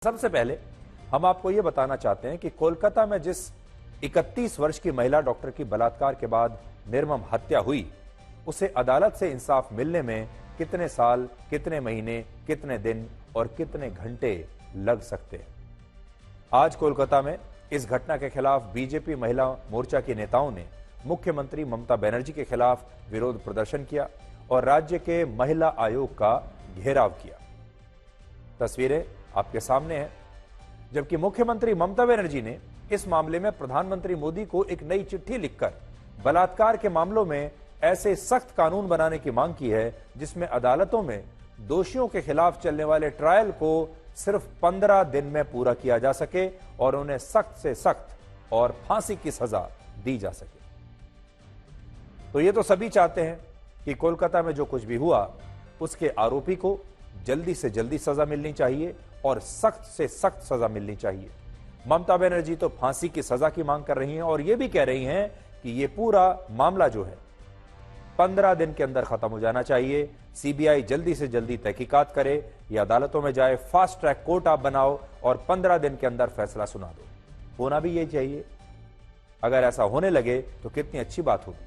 सबसे पहले हम आपको यह बताना चाहते हैं कि कोलकाता में जिस 31 वर्ष की महिला डॉक्टर की बलात्कार के बाद निर्मम हत्या हुई, उसे अदालत से इंसाफ मिलने में कितने साल, कितने महीने, कितने दिन और कितने घंटे लग सकते हैं। आज कोलकाता में इस घटना के खिलाफ बीजेपी महिला मोर्चा के नेताओं ने मुख्यमंत्री ममता बनर्जी के खिलाफ विरोध प्रदर्शन किया और राज्य के महिला आयोग का घेराव किया। तस्वीरें आपके सामने है। जबकि मुख्यमंत्री ममता बनर्जी ने इस मामले में प्रधानमंत्री मोदी को एक नई चिट्ठी लिखकर बलात्कार के मामलों में ऐसे सख्त कानून बनाने की मांग की है जिसमें अदालतों में दोषियों के खिलाफ चलने वाले ट्रायल को सिर्फ 15 दिन में पूरा किया जा सके और उन्हें सख्त से सख्त और फांसी की सजा दी जा सके। तो ये तो सभी चाहते हैं कि कोलकाता में जो कुछ भी हुआ उसके आरोपी को जल्दी से जल्दी सजा मिलनी चाहिए और सख्त से सख्त सजा मिलनी चाहिए। ममता बनर्जी तो फांसी की सजा की मांग कर रही हैं और यह भी कह रही हैं कि यह पूरा मामला जो है 15 दिन के अंदर खत्म हो जाना चाहिए। सीबीआई जल्दी से जल्दी तहकीकात करे, या अदालतों में जाए, फास्ट ट्रैक कोर्ट आप बनाओ और 15 दिन के अंदर फैसला सुना दो। होना भी यही चाहिए। अगर ऐसा होने लगे तो कितनी अच्छी बात होगी।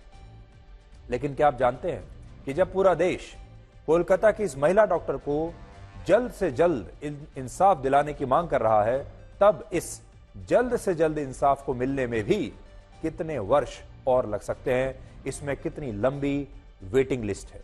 लेकिन क्या आप जानते हैं कि जब पूरा देश कोलकाता की इस महिला डॉक्टर को जल्द से जल्द इंसाफ दिलाने की मांग कर रहा है, तब इस जल्द से जल्द इंसाफ को मिलने में भी कितने वर्ष और लग सकते हैं, इसमें कितनी लंबी वेटिंग लिस्ट है।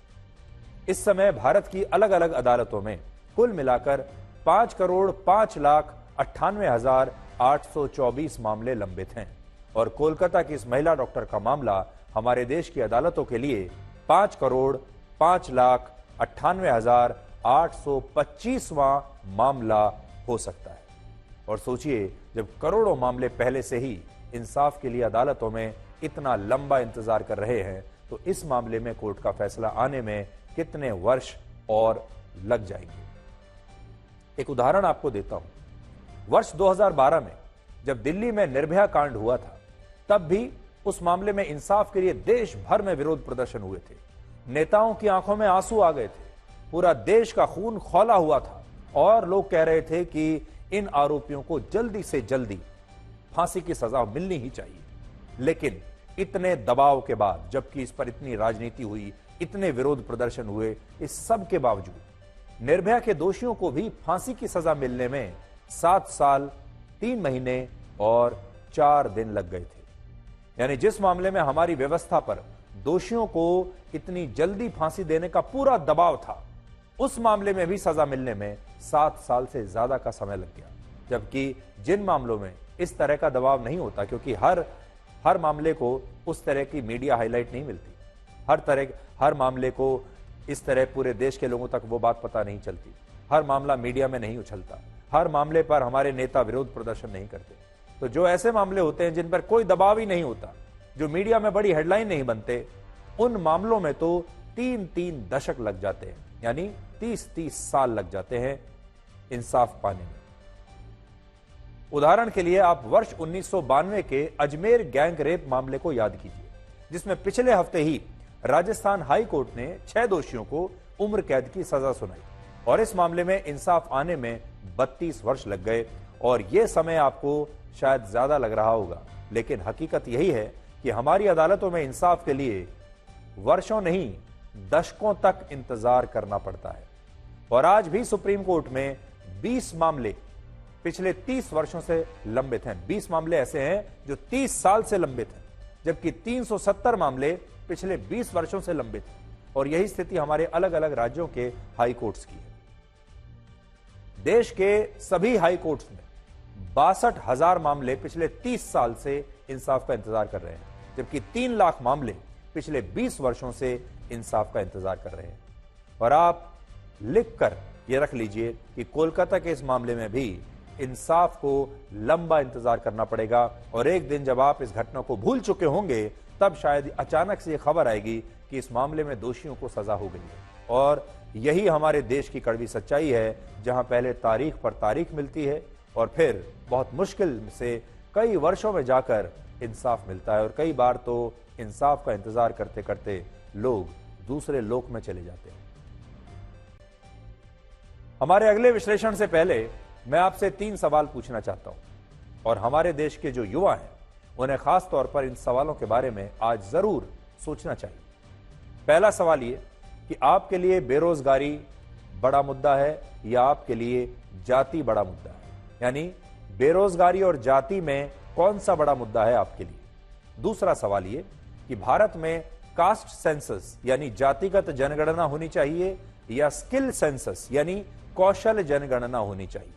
इस समय भारत की अलग अलग अदालतों में कुल मिलाकर 5,05,98,824 मामले लंबित हैं और कोलकाता की इस महिला डॉक्टर का मामला हमारे देश की अदालतों के लिए 5,05,98,825वां मामला हो सकता है। और सोचिए, जब करोड़ों मामले पहले से ही इंसाफ के लिए अदालतों में इतना लंबा इंतजार कर रहे हैं, तो इस मामले में कोर्ट का फैसला आने में कितने वर्ष और लग जाएंगे। एक उदाहरण आपको देता हूं। वर्ष 2012 में जब दिल्ली में निर्भया कांड हुआ था, तब भी उस मामले में इंसाफ के लिए देश भर में विरोध प्रदर्शन हुए थे। नेताओं की आंखों में आंसू आ गए थे, पूरा देश का खून खौला हुआ था और लोग कह रहे थे कि इन आरोपियों को जल्दी से जल्दी फांसी की सजा मिलनी ही चाहिए। लेकिन इतने दबाव के बाद, जबकि इस पर इतनी राजनीति हुई, इतने विरोध प्रदर्शन हुए, इस सब के बावजूद निर्भया के दोषियों को भी फांसी की सजा मिलने में 7 साल 3 महीने और 4 दिन लग गए थे। यानी जिस मामले में हमारी व्यवस्था पर दोषियों को इतनी जल्दी फांसी देने का पूरा दबाव था, उस मामले में भी सजा मिलने में 7 साल से ज्यादा का समय लग गया। जबकि जिन मामलों में इस तरह का दबाव नहीं होता, क्योंकि हर मामले को उस तरह की मीडिया हाईलाइट नहीं मिलती, हर मामले को इस तरह पूरे देश के लोगों तक वो बात पता नहीं चलती, हर मामला मीडिया में नहीं उछलता, हर मामले पर हमारे नेता विरोध प्रदर्शन नहीं करते। तो जो ऐसे मामले होते हैं जिन पर कोई दबाव ही नहीं होता, जो मीडिया में बड़ी हेडलाइन नहीं बनते, उन मामलों में तो 3-3 दशक लग जाते हैं, यानी 30-30 साल लग जाते हैं इंसाफ पाने में। उदाहरण के लिए आप वर्ष 1992 के अजमेर गैंग रेप मामले को याद कीजिए, जिसमें पिछले हफ्ते ही राजस्थान हाई कोर्ट ने 6 दोषियों को उम्र कैद की सजा सुनाई और इस मामले में इंसाफ आने में 32 वर्ष लग गए। और यह समय आपको शायद ज्यादा लग रहा होगा, लेकिन हकीकत यही है कि हमारी अदालतों में इंसाफ के लिए वर्षों नहीं, दशकों तक इंतजार करना पड़ता है। और आज भी सुप्रीम कोर्ट में 20 मामले पिछले 30 वर्षों से लंबित हैं। 20 मामले ऐसे हैं जो 30 साल से लंबित हैं, जबकि 370 मामले पिछले 20 वर्षों से लंबित हैं। और यही स्थिति हमारे अलग अलग राज्यों के हाई कोर्ट्स की है। देश के सभी हाई कोर्ट्स में 62,000 मामले पिछले 30 साल से इंसाफ का इंतजार कर रहे हैं, जबकि 3 लाख मामले पिछले 20 वर्षों से इंसाफ का इंतजार कर रहे हैं। और आप लिखकर यह रख लीजिए कि कोलकाता के इस मामले में भी इंसाफ को लंबा इंतजार करना पड़ेगा। और एक दिन जब आप इस घटना को भूल चुके होंगे, तब शायद अचानक से यह खबर आएगी कि इस मामले में दोषियों को सजा हो गई है। और यही हमारे देश की कड़वी सच्चाई है, जहां पहले तारीख पर तारीख मिलती है और फिर बहुत मुश्किल से कई वर्षों में जाकर इंसाफ मिलता है। और कई बार तो इंसाफ का इंतजार करते करते लोग दूसरे लोक में चले जाते हैं। हमारे अगले विश्लेषण से पहले मैं आपसे 3 सवाल पूछना चाहता हूं और हमारे देश के जो युवा हैं उन्हें खास तौर पर इन सवालों के बारे में आज जरूर सोचना चाहिए। पहला सवाल ये कि आपके लिए बेरोजगारी बड़ा मुद्दा है या आपके लिए जाति बड़ा मुद्दा है, यानी बेरोजगारी और जाति में कौन सा बड़ा मुद्दा है आपके लिए। दूसरा सवाल ये कि भारत में कास्ट सेंसस यानी जातिगत जनगणना होनी चाहिए या स्किल सेंसस यानी कौशल जनगणना होनी चाहिए,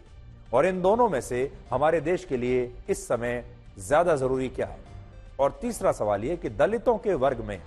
और इन दोनों में से हमारे देश के लिए इस समय ज्यादा जरूरी क्या है। और तीसरा सवाल यह कि दलितों के वर्ग में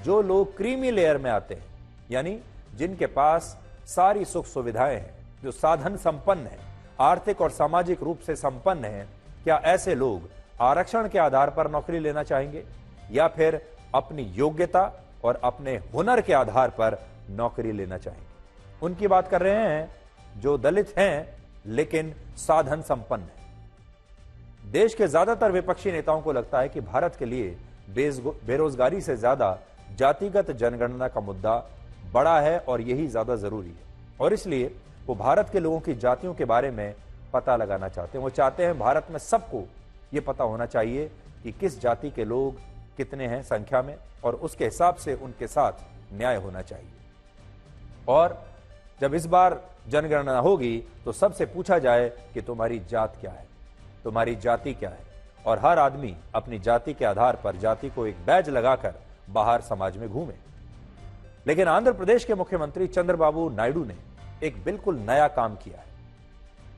जो लोग क्रीमी लेयर में आते हैं, यानी जिनके पास सारी सुख सुविधाएं हैं, जो साधन संपन्न है, आर्थिक और सामाजिक रूप से संपन्न है, क्या ऐसे लोग आरक्षण के आधार पर नौकरी लेना चाहेंगे या फिर अपनी योग्यता और अपने हुनर के आधार पर नौकरी लेना चाहेंगे। उनकी बात कर रहे हैं जो दलित हैं लेकिन साधन संपन्न हैं। देश के ज्यादातर विपक्षी नेताओं को लगता है कि भारत के लिए बेरोजगारी से ज्यादा जातिगत जनगणना का मुद्दा बड़ा है और यही ज्यादा जरूरी है, और इसलिए वो भारत के लोगों की जातियों के बारे में पता लगाना चाहते हैं। वो चाहते हैं भारत में सबको ये पता होना चाहिए कि किस जाति के लोग कितने हैं संख्या में, और उसके हिसाब से उनके साथ न्याय होना चाहिए। और जब इस बार जनगणना होगी तो सबसे पूछा जाए कि तुम्हारी जात क्या है, तुम्हारी जाति क्या है, और हर आदमी अपनी जाति के आधार पर जाति को एक बैज लगाकर बाहर समाज में घूमे। लेकिन आंध्र प्रदेश के मुख्यमंत्री चंद्रबाबू नायडू ने एक बिल्कुल नया काम किया है।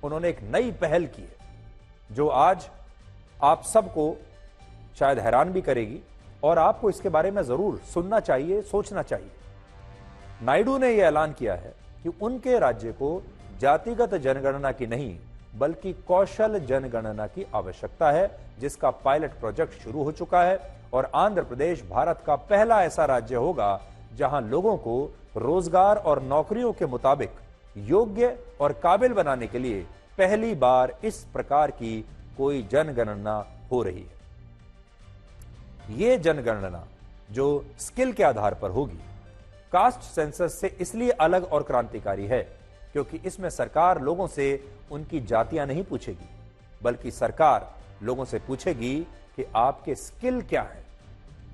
उन्होंने एक नई पहल की है जो आज आप सबको शायद हैरान भी करेगी और आपको इसके बारे में जरूर सुनना चाहिए, सोचना चाहिए। नायडू ने यह ऐलान किया है कि उनके राज्य को जातिगत जनगणना की नहीं बल्कि कौशल जनगणना की आवश्यकता है, जिसका पायलट प्रोजेक्ट शुरू हो चुका है। और आंध्र प्रदेश भारत का पहला ऐसा राज्य होगा जहां लोगों को रोजगार और नौकरियों के मुताबिक योग्य और काबिल बनाने के लिए पहली बार इस प्रकार की कोई जनगणना हो रही है। यह जनगणना जो स्किल के आधार पर होगी, कास्ट सेंसस से इसलिए अलग और क्रांतिकारी है क्योंकि इसमें सरकार लोगों से उनकी जातियां नहीं पूछेगी, बल्कि सरकार लोगों से पूछेगी कि आपके स्किल क्या है,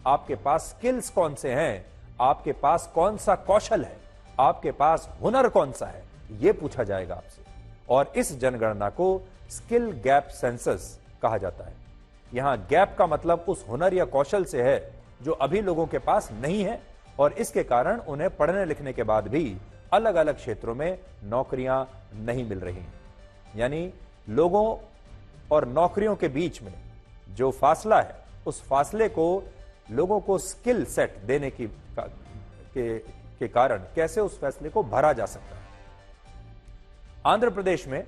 आपके पास स्किल्स कौन से हैं, आपके पास कौन सा कौशल है, आपके पास हुनर कौन सा है, यह पूछा जाएगा आपसे। और इस जनगणना को स्किल गैप सेंसस कहा जाता है। यहां गैप का मतलब उस हुनर या कौशल से है जो अभी लोगों के पास नहीं है, और इसके कारण उन्हें पढ़ने लिखने के बाद भी अलग अलग क्षेत्रों में नौकरियां नहीं मिल रही हैं। यानी लोगों और नौकरियों के बीच में जो फासला है, उस फासले को लोगों को स्किल सेट देने के कारण कैसे उस फैसले को भरा जा सकता है। आंध्र प्रदेश में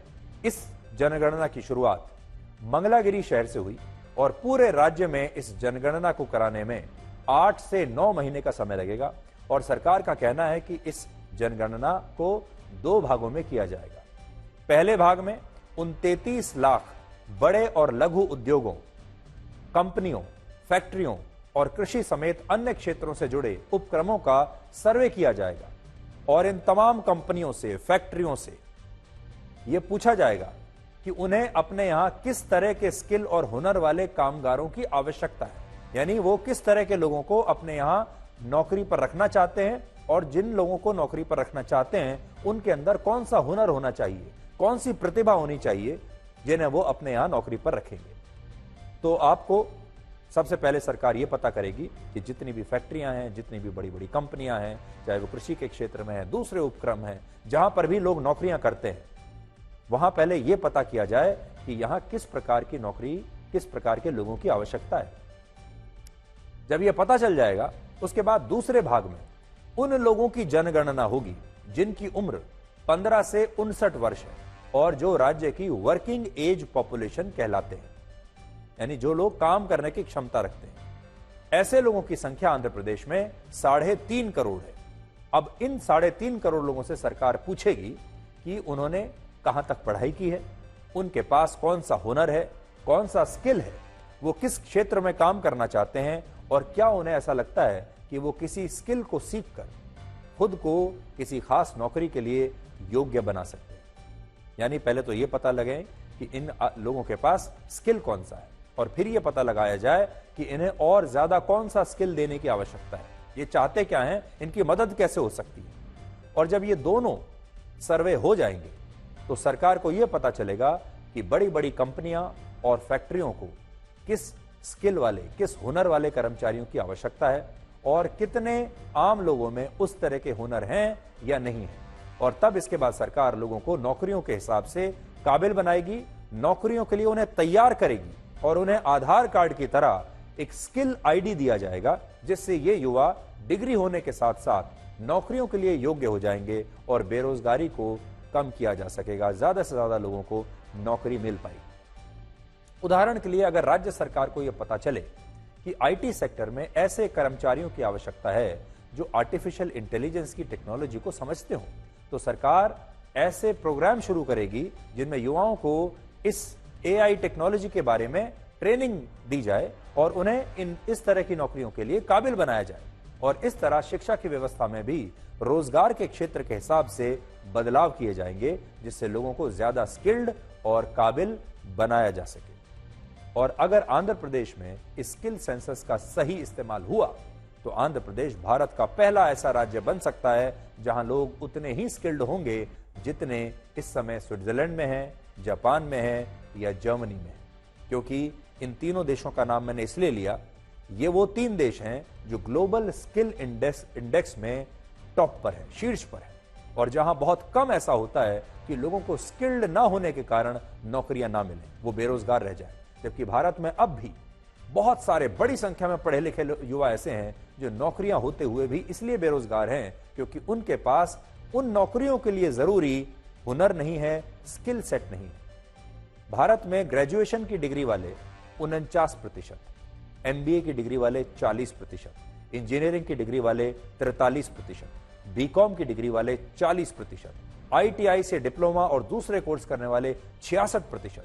इस जनगणना की शुरुआत मंगलागिरी शहर से हुई और पूरे राज्य में इस जनगणना को कराने में 8 से 9 महीने का समय लगेगा, और सरकार का कहना है कि इस जनगणना को 2 भागों में किया जाएगा। पहले भाग में उन 33 लाख बड़े और लघु उद्योगों, कंपनियों, फैक्ट्रियों और कृषि समेत अन्य क्षेत्रों से जुड़े उपक्रमों का सर्वे किया जाएगा, और इन तमाम कंपनियों से, फैक्ट्रियों से यह पूछा जाएगा कि उन्हें अपने यहां किस तरह के स्किल और हुनर वाले कामगारों की आवश्यकता है, यानी वो किस तरह के लोगों को अपने यहां नौकरी पर रखना चाहते हैं, और जिन लोगों को नौकरी पर रखना चाहते हैं उनके अंदर कौन सा हुनर होना चाहिए, कौन सी प्रतिभा होनी चाहिए जिन्हें वो अपने यहां नौकरी पर रखेंगे। तो आपको सबसे पहले सरकार ये पता करेगी कि जितनी भी फैक्ट्रियां हैं, जितनी भी बड़ी बड़ी कंपनियां हैं, चाहे वो कृषि के क्षेत्र में है, दूसरे उपक्रम हैं, जहां पर भी लोग नौकरियां करते हैं, वहां पहले यह पता किया जाए कि यहां किस प्रकार की नौकरी, किस प्रकार के लोगों की आवश्यकता है। जब यह पता चल जाएगा, उसके बाद दूसरे भाग में उन लोगों की जनगणना होगी जिनकी उम्र 15 से 59 वर्ष है और जो राज्य की वर्किंग एज पॉपुलेशन कहलाते हैं, यानी जो लोग काम करने की क्षमता रखते हैं। ऐसे लोगों की संख्या आंध्र प्रदेश में 3.5 करोड़ है। अब इन 3.5 करोड़ लोगों से सरकार पूछेगी कि उन्होंने कहां तक पढ़ाई की है, उनके पास कौन सा हुनर है, कौन सा स्किल है, वो किस क्षेत्र में काम करना चाहते हैं, और क्या उन्हें ऐसा लगता है कि वो किसी स्किल को सीखकर खुद को किसी खास नौकरी के लिए योग्य बना सकते हैं। यानी पहले तो यह पता लगे कि इन लोगों के पास स्किल कौन सा है और फिर यह पता लगाया जाए कि इन्हें और ज्यादा कौन सा स्किल देने की आवश्यकता है, ये चाहते क्या हैं, इनकी मदद कैसे हो सकती है। और जब ये दोनों सर्वे हो जाएंगे तो सरकार को यह पता चलेगा कि बड़ी बड़ी कंपनियां और फैक्ट्रियों को किस स्किल वाले, किस हुनर वाले कर्मचारियों की आवश्यकता है और कितने आम लोगों में उस तरह के हुनर हैं या नहीं है। और तब इसके बाद सरकार लोगों को नौकरियों के हिसाब से काबिल बनाएगी, नौकरियों के लिए उन्हें तैयार करेगी और उन्हें आधार कार्ड की तरह एक स्किल आईडी दिया जाएगा, जिससे ये युवा डिग्री होने के साथ साथ नौकरियों के लिए योग्य हो जाएंगे और बेरोजगारी को कम किया जा सकेगा, ज्यादा से ज्यादा लोगों को नौकरी मिल पाएगी। उदाहरण के लिए अगर राज्य सरकार को यह पता चले कि आईटी सेक्टर में ऐसे कर्मचारियों की आवश्यकता है जो आर्टिफिशियल इंटेलिजेंस की टेक्नोलॉजी को समझते हो, तो सरकार ऐसे प्रोग्राम शुरू करेगी जिनमें युवाओं को इस एआई टेक्नोलॉजी के बारे में ट्रेनिंग दी जाए और उन्हें इस तरह की नौकरियों के लिए काबिल बनाया जाए। और इस तरह शिक्षा की व्यवस्था में भी रोजगार के क्षेत्र के हिसाब से बदलाव किए जाएंगे, जिससे लोगों को ज्यादा स्किल्ड और काबिल बनाया जा सके। और अगर आंध्र प्रदेश में स्किल सेंसस का सही इस्तेमाल हुआ तो आंध्र प्रदेश भारत का पहला ऐसा राज्य बन सकता है जहां लोग उतने ही स्किल्ड होंगे जितने इस समय स्विट्जरलैंड में हैं, जापान में हैं या जर्मनी में हैं। क्योंकि इन तीनों देशों का नाम मैंने इसलिए लिया, ये वो 3 देश हैं जो ग्लोबल स्किल इंडेक्स में टॉप पर है, शीर्ष पर है, और जहां बहुत कम ऐसा होता है कि लोगों को स्किल्ड ना होने के कारण नौकरियां ना मिलें, वो बेरोजगार रह जाए। जबकि भारत में अब भी बहुत सारे बड़ी संख्या में पढ़े लिखे युवा ऐसे हैं जो नौकरियां होते हुए भी इसलिए बेरोजगार हैं क्योंकि उनके पास उन नौकरियों के लिए जरूरी हुनर नहीं है, स्किल सेट नहीं है। भारत में ग्रेजुएशन की डिग्री वाले 49%, एमबीए की डिग्री वाले 40%, इंजीनियरिंग की डिग्री वाले 43%, बीकॉम की डिग्री वाले 40%, आईटीआई से डिप्लोमा और दूसरे कोर्स करने वाले 66%,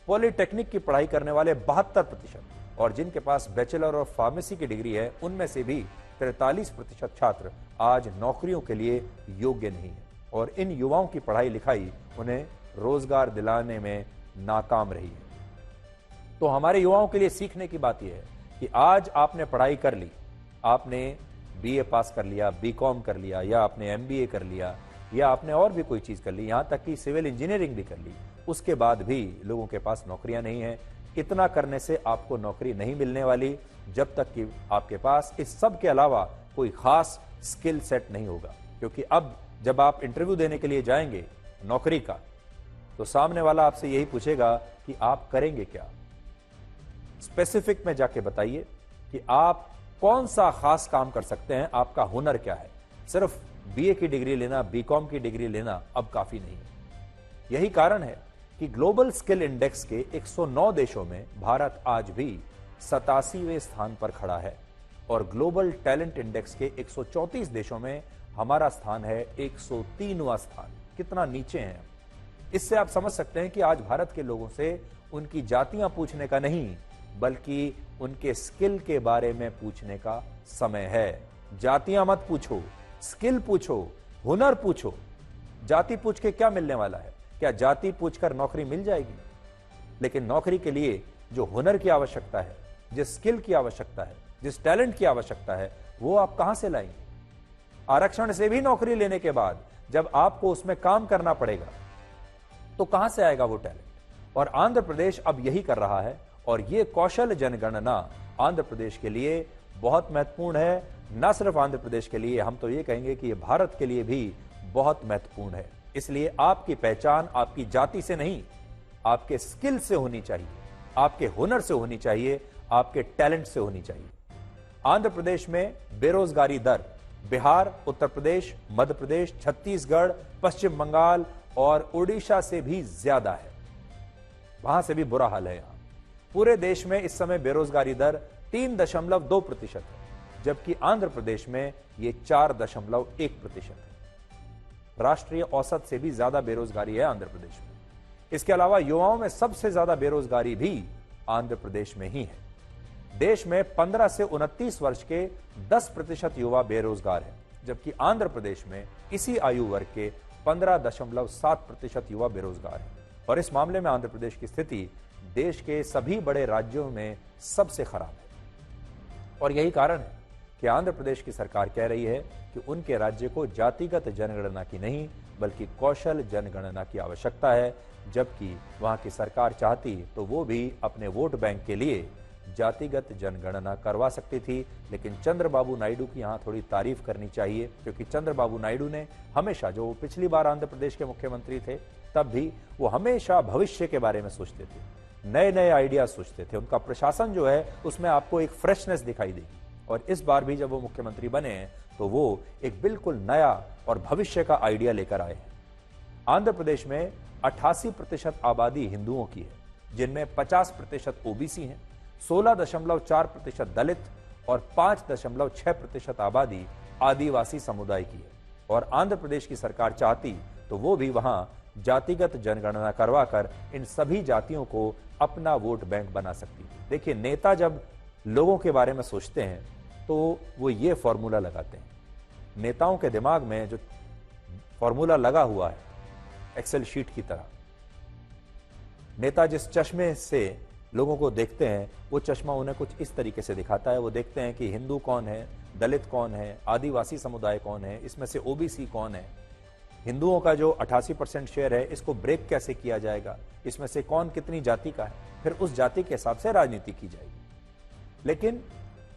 पॉलिटेक्निक की पढ़ाई करने वाले 72%, और जिनके पास बैचलर ऑफ फार्मेसी की डिग्री है उनमें से भी 43% छात्र आज नौकरियों के लिए योग्य नहीं है। और इन युवाओं की पढ़ाई लिखाई उन्हें रोजगार दिलाने में नाकाम रही है। तो हमारे युवाओं के लिए सीखने की बात यह है कि आज आपने पढ़ाई कर ली, आपने बीए पास कर लिया, बीकॉम कर लिया, या आपने एमबीए कर लिया, या आपने और भी कोई चीज कर ली, यहां तक कि सिविल इंजीनियरिंग भी कर ली, उसके बाद भी लोगों के पास नौकरियां नहीं है। इतना करने से आपको नौकरी नहीं मिलने वाली जब तक कि आपके पास इस सब के अलावा कोई खास स्किल सेट नहीं होगा। क्योंकि अब जब आप इंटरव्यू देने के लिए जाएंगे नौकरी का, तो सामने वाला आपसे यही पूछेगा कि आप करेंगे क्या। स्पेसिफिक में जाके बताइए कि आप कौन सा खास काम कर सकते हैं, आपका हुनर क्या है। सिर्फ बीए की डिग्री लेना, बीकॉम की डिग्री लेना अब काफी नहीं है। यही कारण है कि ग्लोबल स्किल इंडेक्स के 109 देशों में भारत आज भी 87वें स्थान पर खड़ा है और ग्लोबल टैलेंट इंडेक्स के 134 देशों में हमारा स्थान है 103वां स्थान। कितना नीचे हैं। इससे आप समझ सकते हैं कि आज भारत के लोगों से उनकी जातियां पूछने का नहीं, बल्कि उनके स्किल के बारे में पूछने का समय है। जातियां मत पूछो, स्किल पूछो, हुनर पूछो। जाति पूछ के क्या मिलने वाला है? क्या जाति पूछकर नौकरी मिल जाएगी? लेकिन नौकरी के लिए जो हुनर की आवश्यकता है, जिस स्किल की आवश्यकता है, जिस टैलेंट की आवश्यकता है, वो आप कहां से लाएंगे? आरक्षण से भी नौकरी लेने के बाद जब आपको उसमें काम करना पड़ेगा तो कहां से आएगा वो टैलेंट? और आंध्र प्रदेश अब यही कर रहा है और ये कौशल जनगणना आंध्र प्रदेश के लिए बहुत महत्वपूर्ण है। न सिर्फ आंध्र प्रदेश के लिए, हम तो ये कहेंगे कि ये भारत के लिए भी बहुत महत्वपूर्ण है। इसलिए आपकी पहचान आपकी जाति से नहीं, आपके स्किल से होनी चाहिए, आपके हुनर से होनी चाहिए, आपके टैलेंट से होनी चाहिए। आंध्र प्रदेश में बेरोजगारी दर बिहार, उत्तर प्रदेश, मध्य प्रदेश, छत्तीसगढ़, पश्चिम बंगाल और उड़ीसा से भी ज्यादा है। वहां से भी बुरा हाल है। यहां पूरे देश में इस समय बेरोजगारी दर 3.2% है, जबकि आंध्र प्रदेश में यह 4.1% है। राष्ट्रीय औसत से भी ज्यादा बेरोजगारी है आंध्र प्रदेश में। इसके अलावा युवाओं में सबसे ज्यादा बेरोजगारी भी आंध्र प्रदेश में ही है। देश में 15 से 29 वर्ष के 10% युवा बेरोजगार हैं, जबकि आंध्र प्रदेश में इसी आयु वर्ग के 15.7% युवा बेरोजगार हैं। और इस मामले में आंध्र प्रदेश की स्थिति देश के सभी बड़े राज्यों में सबसे खराब है। और यही कारण है कि आंध्र प्रदेश की सरकार कह रही है कि उनके राज्य को जातिगत जनगणना की नहीं बल्कि कौशल जनगणना की आवश्यकता है, जबकि वहां की सरकार चाहती तो वो भी अपने वोट बैंक के लिए जातिगत जनगणना करवा सकती थी। लेकिन चंद्रबाबू नायडू की यहां थोड़ी तारीफ करनी चाहिए, क्योंकि चंद्रबाबू नायडू ने हमेशा, जो पिछली बार आंध्र प्रदेश के मुख्यमंत्री थे तब भी वो हमेशा भविष्य के बारे में सोचते थे, नए नए आइडिया सोचते थे। उनका प्रशासन जो है उसमें आपको एक फ्रेशनेस दिखाई देगी। और इस बार भी जब वो मुख्यमंत्री बने हैं तो वो एक बिल्कुल नया और भविष्य का आइडिया लेकर आए हैं। आंध्र प्रदेश में 88% आबादी हिंदुओं की है, जिनमें 50% ओबीसी हैं, 16.4% दलित और 5.6% आबादी आदिवासी समुदाय की है। और आंध्र प्रदेश की सरकार चाहती तो वो भी वहां जातिगत जनगणना करवाकर इन सभी जातियों को अपना वोट बैंक बना सकती है। देखिए, नेता जब लोगों के बारे में सोचते हैं तो वो ये फॉर्मूला लगाते हैं। नेताओं के दिमाग में जो फॉर्मूला लगा हुआ है एक्सेल शीट की तरह, नेता जिस चश्मे से लोगों को देखते हैं वो चश्मा उन्हें कुछ इस तरीके से दिखाता है। वो देखते हैं कि हिंदू कौन है, दलित कौन है, आदिवासी समुदाय कौन है, इसमें से ओबीसी कौन है, हिंदुओं का जो 88% शेयर है इसको ब्रेक कैसे किया जाएगा, इसमें से कौन कितनी जाति का है, फिर उस जाति के हिसाब से राजनीति की जाएगी। लेकिन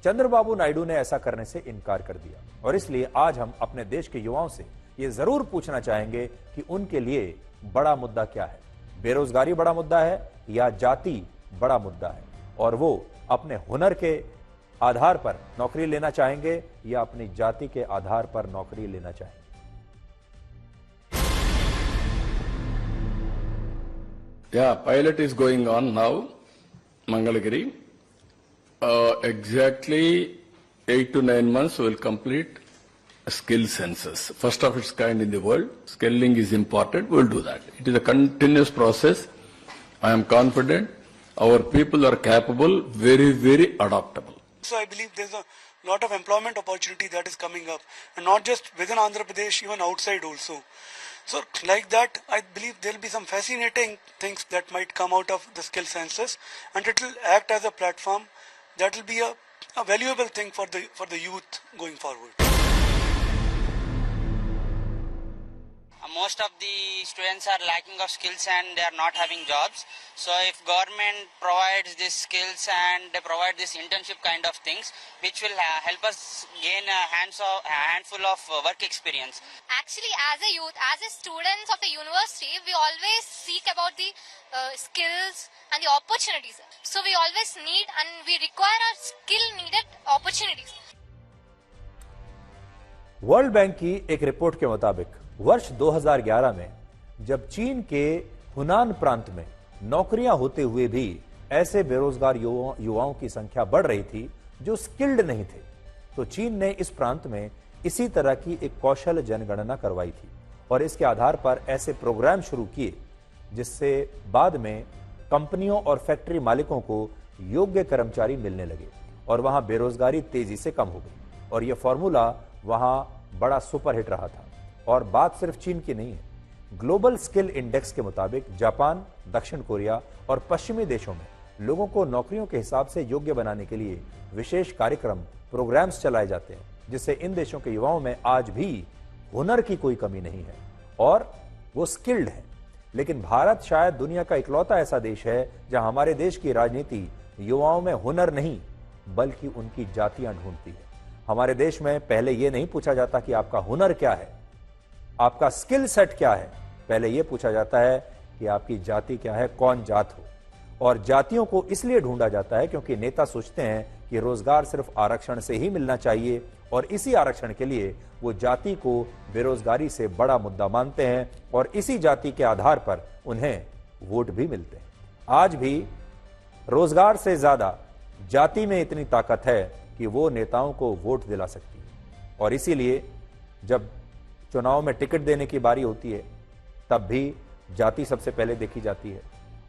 चंद्रबाबू नायडू ने ऐसा करने से इनकार कर दिया। और इसलिए आज हम अपने देश के युवाओं से यह जरूर पूछना चाहेंगे कि उनके लिए बड़ा मुद्दा क्या है। बेरोजगारी बड़ा मुद्दा है या जाति बड़ा मुद्दा है, और वो अपने हुनर के आधार पर नौकरी लेना चाहेंगे या अपनी जाति के आधार पर नौकरी लेना चाहेंगे। Yeah, pilot is going on now, Mangalagiri. Exactly 8 to 9 months we will complete a skill census, first of its kind in the world. Skilling is important, we will do that. It is a continuous process. I am confident our people are capable, very, very adaptable. So I believe there's a lot of employment opportunity that is coming up, and not just within Andhra Pradesh, even outside also. So like that, I believe there will be some fascinating things that might come out of the skill census, and it will act as a platform that will be a valuable thing for the youth going forward. Most of the students are lacking of skills and they are not having jobs. So if government provides these skills and they provide this internship kind of things, which will help us gain a handful of work experience. Actually, as a youth, as a students of the university, we always seek about the skills and the opportunities. So we always need and we require our skill needed opportunities. World bank की एक report के मुताबिक वर्ष 2011 में जब चीन के हुनान प्रांत में नौकरियां होते हुए भी ऐसे बेरोजगार युवाओं की संख्या बढ़ रही थी जो स्किल्ड नहीं थे, तो चीन ने इस प्रांत में इसी तरह की एक कौशल जनगणना करवाई थी और इसके आधार पर ऐसे प्रोग्राम शुरू किए जिससे बाद में कंपनियों और फैक्ट्री मालिकों को योग्य कर्मचारी मिलने लगे और वहां बेरोजगारी तेजी से कम हो गई। और यह फॉर्मूला वहां बड़ा सुपरहिट रहा था। और बात सिर्फ चीन की नहीं है। ग्लोबल स्किल इंडेक्स के मुताबिक जापान, दक्षिण कोरिया और पश्चिमी देशों में लोगों को नौकरियों के हिसाब से योग्य बनाने के लिए विशेष कार्यक्रम, प्रोग्राम्स चलाए जाते हैं, जिससे इन देशों के युवाओं में आज भी हुनर की कोई कमी नहीं है और वो स्किल्ड है। लेकिन भारत शायद दुनिया का इकलौता ऐसा देश है जहां हमारे देश की राजनीति युवाओं में हुनर नहीं बल्कि उनकी जातियां ढूंढती है। हमारे देश में पहले यह नहीं पूछा जाता कि आपका हुनर क्या है, आपका स्किल सेट क्या है, पहले यह पूछा जाता है कि आपकी जाति क्या है, कौन जात हो। और जातियों को इसलिए ढूंढा जाता है क्योंकि नेता सोचते हैं कि रोजगार सिर्फ आरक्षण से ही मिलना चाहिए और इसी आरक्षण के लिए वो जाति को बेरोजगारी से बड़ा मुद्दा मानते हैं और इसी जाति के आधार पर उन्हें वोट भी मिलते हैं। आज भी रोजगार से ज्यादा जाति में इतनी ताकत है कि वो नेताओं को वोट दिला सकती है। और इसीलिए जब चुनाव में टिकट देने की बारी होती है तब भी जाति सबसे पहले देखी जाती है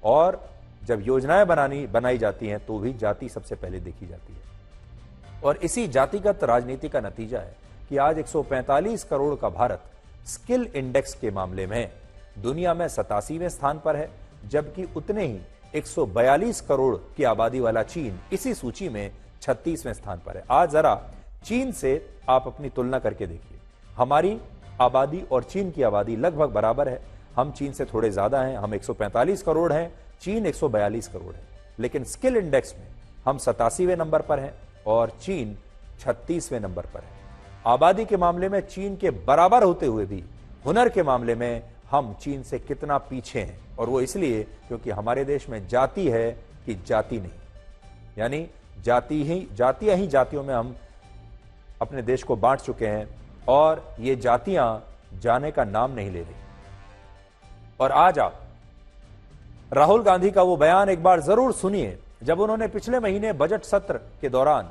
और जब योजनाएं बनाई जाती हैं तो भी जाति सबसे पहले देखी जाती है। और इसी जातिगत राजनीति का नतीजा है कि आज 145 करोड़ का भारत स्किल इंडेक्स के मामले में दुनिया में 87वें स्थान पर है, जबकि उतने ही 142 करोड़ की आबादी वाला चीन इसी सूची में 36वें स्थान पर है। आज जरा चीन से आप अपनी तुलना करके देखिए। हमारी आबादी और चीन की आबादी लगभग बराबर है। हम चीन से थोड़े ज्यादा हैं, हम 145 करोड़ हैं, चीन 142 करोड़ है। लेकिन स्किल इंडेक्स में हम 87वें नंबर पर हैं और चीन 36वें नंबर पर है। आबादी के मामले में चीन के बराबर होते हुए भी हुनर के मामले में हम चीन से कितना पीछे हैं, और वो इसलिए क्योंकि हमारे देश में जाति है कि जाति नहीं, यानी जातियां ही जातियों में हम अपने देश को बांट चुके हैं और ये जातियां जाने का नाम नहीं ले रही। और आज आप राहुल गांधी का वो बयान एक बार जरूर सुनिए, जब उन्होंने पिछले महीने बजट सत्र के दौरान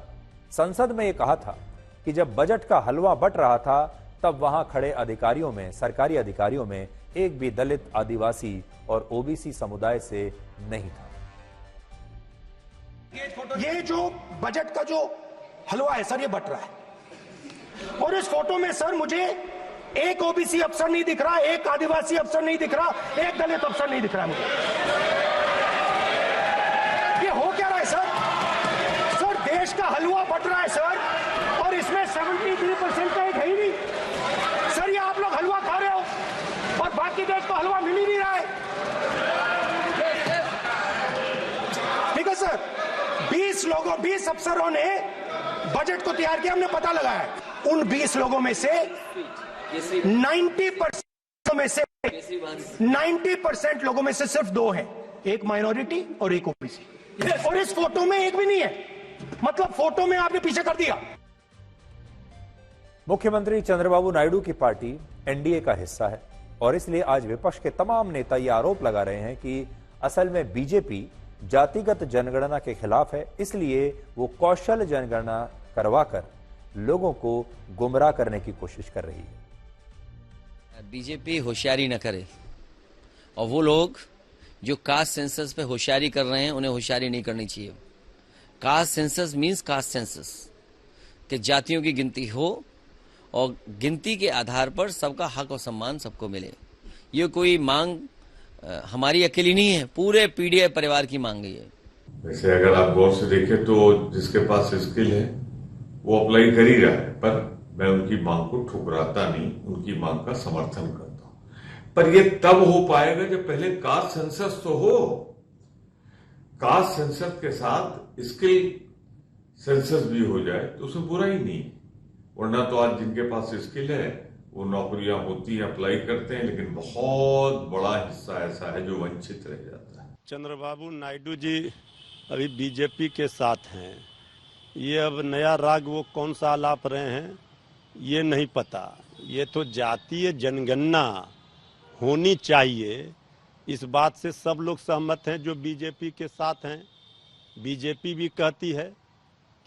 संसद में यह कहा था कि जब बजट का हलवा बंट रहा था तब वहां खड़े अधिकारियों में, सरकारी अधिकारियों में एक भी दलित, आदिवासी और ओबीसी समुदाय से नहीं था। ये जो बजट का जो हलवा है सर, ये बट रहा है, और इस फोटो में सर मुझे एक ओबीसी अफसर नहीं दिख रहा, एक आदिवासी अफसर नहीं दिख रहा, एक दलित अफसर नहीं दिख रहा मुझे। ये हो क्या रहा है सर? सर देश का हलवा बट रहा है सर, और इसमें 73% का एक है ही नहीं सर। ये आप लोग हलवा खा रहे हो और बाकी देश को हलवा मिल ही नहीं रहा है। ठीक है सर, 20 अफसरों ने बजट को तैयार किया, हमने पता लगाया। उन 20 लोगों में से 90% लोगों में से सिर्फ 2 हैं, एक माइनॉरिटी और एक ओबीसी, और इस फोटो में एक भी नहीं है। मतलब फोटो में आपने पीछे कर दिया। मुख्यमंत्री चंद्रबाबू नायडू की पार्टी एनडीए का हिस्सा है और इसलिए आज विपक्ष के तमाम नेता ये आरोप लगा रहे हैं कि असल में बीजेपी जातिगत जनगणना के खिलाफ है, इसलिए वो कौशल जनगणना करवाकर लोगों को गुमराह करने की कोशिश कर रही है। बीजेपी होशियारी न करे, और वो लोग जो कास्ट सेंसस पे होशियारी कर रहे हैं उन्हें होशियारी नहीं करनी चाहिए। Caste census means caste census कि जातियों की गिनती हो और गिनती के आधार पर सबका हक और सम्मान सबको मिले। ये कोई मांग हमारी अकेली नहीं है, पूरे पीडीए परिवार की मांग है। वैसे अगर आप गौर से देखें तो जिसके पास स्किल है वो अप्लाई कर ही रहा है, पर मैं उनकी मांग को ठुकराता नहीं, उनकी मांग का समर्थन करता हूं। पर ये तब हो पाएगा जब पहले कास्ट सेंसस तो हो। कास्ट सेंसस के साथ स्किल सेंसस भी हो जाए तो उसमें बुरा ही नहीं, वरना तो आज जिनके पास स्किल है वो नौकरियां होती हैं, अप्लाई करते हैं, लेकिन बहुत बड़ा हिस्सा ऐसा है जो वंचित रह जाता है। चंद्रबाबू नायडू जी अभी बीजेपी के साथ हैं। ये अब नया राग वो कौन सा आलाप रहे हैं ये नहीं पता। ये तो जातीय जनगणना होनी चाहिए, इस बात से सब लोग सहमत हैं जो बीजेपी के साथ हैं। बीजेपी भी कहती है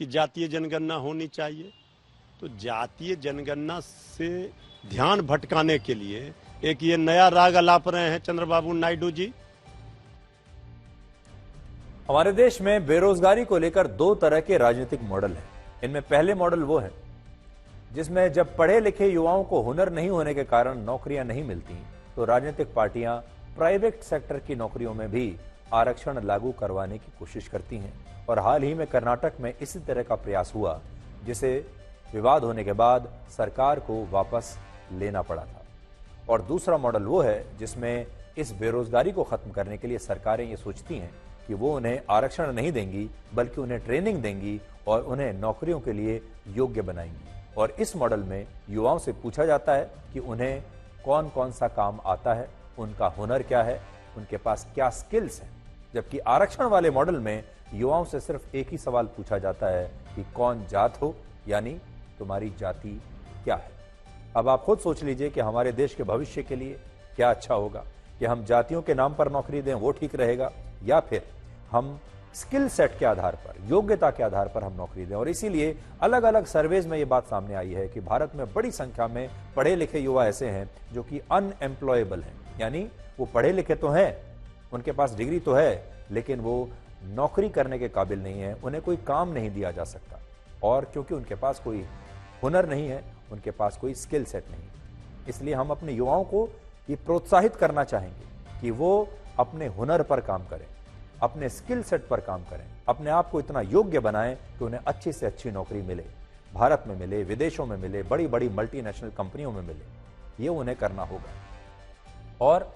कि जातीय जनगणना होनी चाहिए। तो जातीय जनगणना से ध्यान भटकाने के लिए एक ये नया राग अलाप रहे हैं चंद्रबाबू नायडू जी। हमारे देश में बेरोजगारी को लेकर 2 तरह के राजनीतिक मॉडल हैं। इनमें पहले मॉडल वो है जिसमें जब पढ़े लिखे युवाओं को हुनर नहीं होने के कारण नौकरियां नहीं मिलती तो राजनीतिक पार्टियां प्राइवेट सेक्टर की नौकरियों में भी आरक्षण लागू करवाने की कोशिश करती हैं। और हाल ही में कर्नाटक में इसी तरह का प्रयास हुआ, जिसे विवाद होने के बाद सरकार को वापस लेना पड़ा था। और दूसरा मॉडल वो है जिसमें इस बेरोजगारी को खत्म करने के लिए सरकारें ये सोचती हैं कि वो उन्हें आरक्षण नहीं देंगी बल्कि उन्हें ट्रेनिंग देंगी और उन्हें नौकरियों के लिए योग्य बनाएंगी। और इस मॉडल में युवाओं से पूछा जाता है कि उन्हें कौन कौन सा काम आता है, उनका हुनर क्या है, उनके पास क्या स्किल्स हैं। जबकि आरक्षण वाले मॉडल में युवाओं से सिर्फ एक ही सवाल पूछा जाता है कि कौन जात हो, यानी तुम्हारी जाति क्या है। अब आप खुद सोच लीजिए कि हमारे देश के भविष्य के लिए क्या अच्छा होगा, कि हम जातियों के नाम पर नौकरी दें वो ठीक रहेगा, या फिर हम स्किल सेट के आधार पर, योग्यता के आधार पर हम नौकरी दें। और इसीलिए अलग अलग सर्वेज में ये बात सामने आई है कि भारत में बड़ी संख्या में पढ़े लिखे युवा ऐसे हैं जो कि अनएम्प्लॉयबल हैं, यानी वो पढ़े लिखे तो हैं, उनके पास डिग्री तो है, लेकिन वो नौकरी करने के काबिल नहीं है, उन्हें कोई काम नहीं दिया जा सकता। और क्योंकि उनके पास कोई हुनर नहीं है, उनके पास कोई स्किल सेट नहीं। इसलिए हम अपने युवाओं को ये प्रोत्साहित करना चाहेंगे कि वो अपने हुनर पर काम करें, अपने स्किल सेट पर काम करें, अपने आप को इतना योग्य बनाएं कि उन्हें अच्छी से अच्छी नौकरी मिले, भारत में मिले, विदेशों में मिले, बड़ी बड़ी मल्टीनेशनल कंपनियों में मिले। ये उन्हें करना होगा। और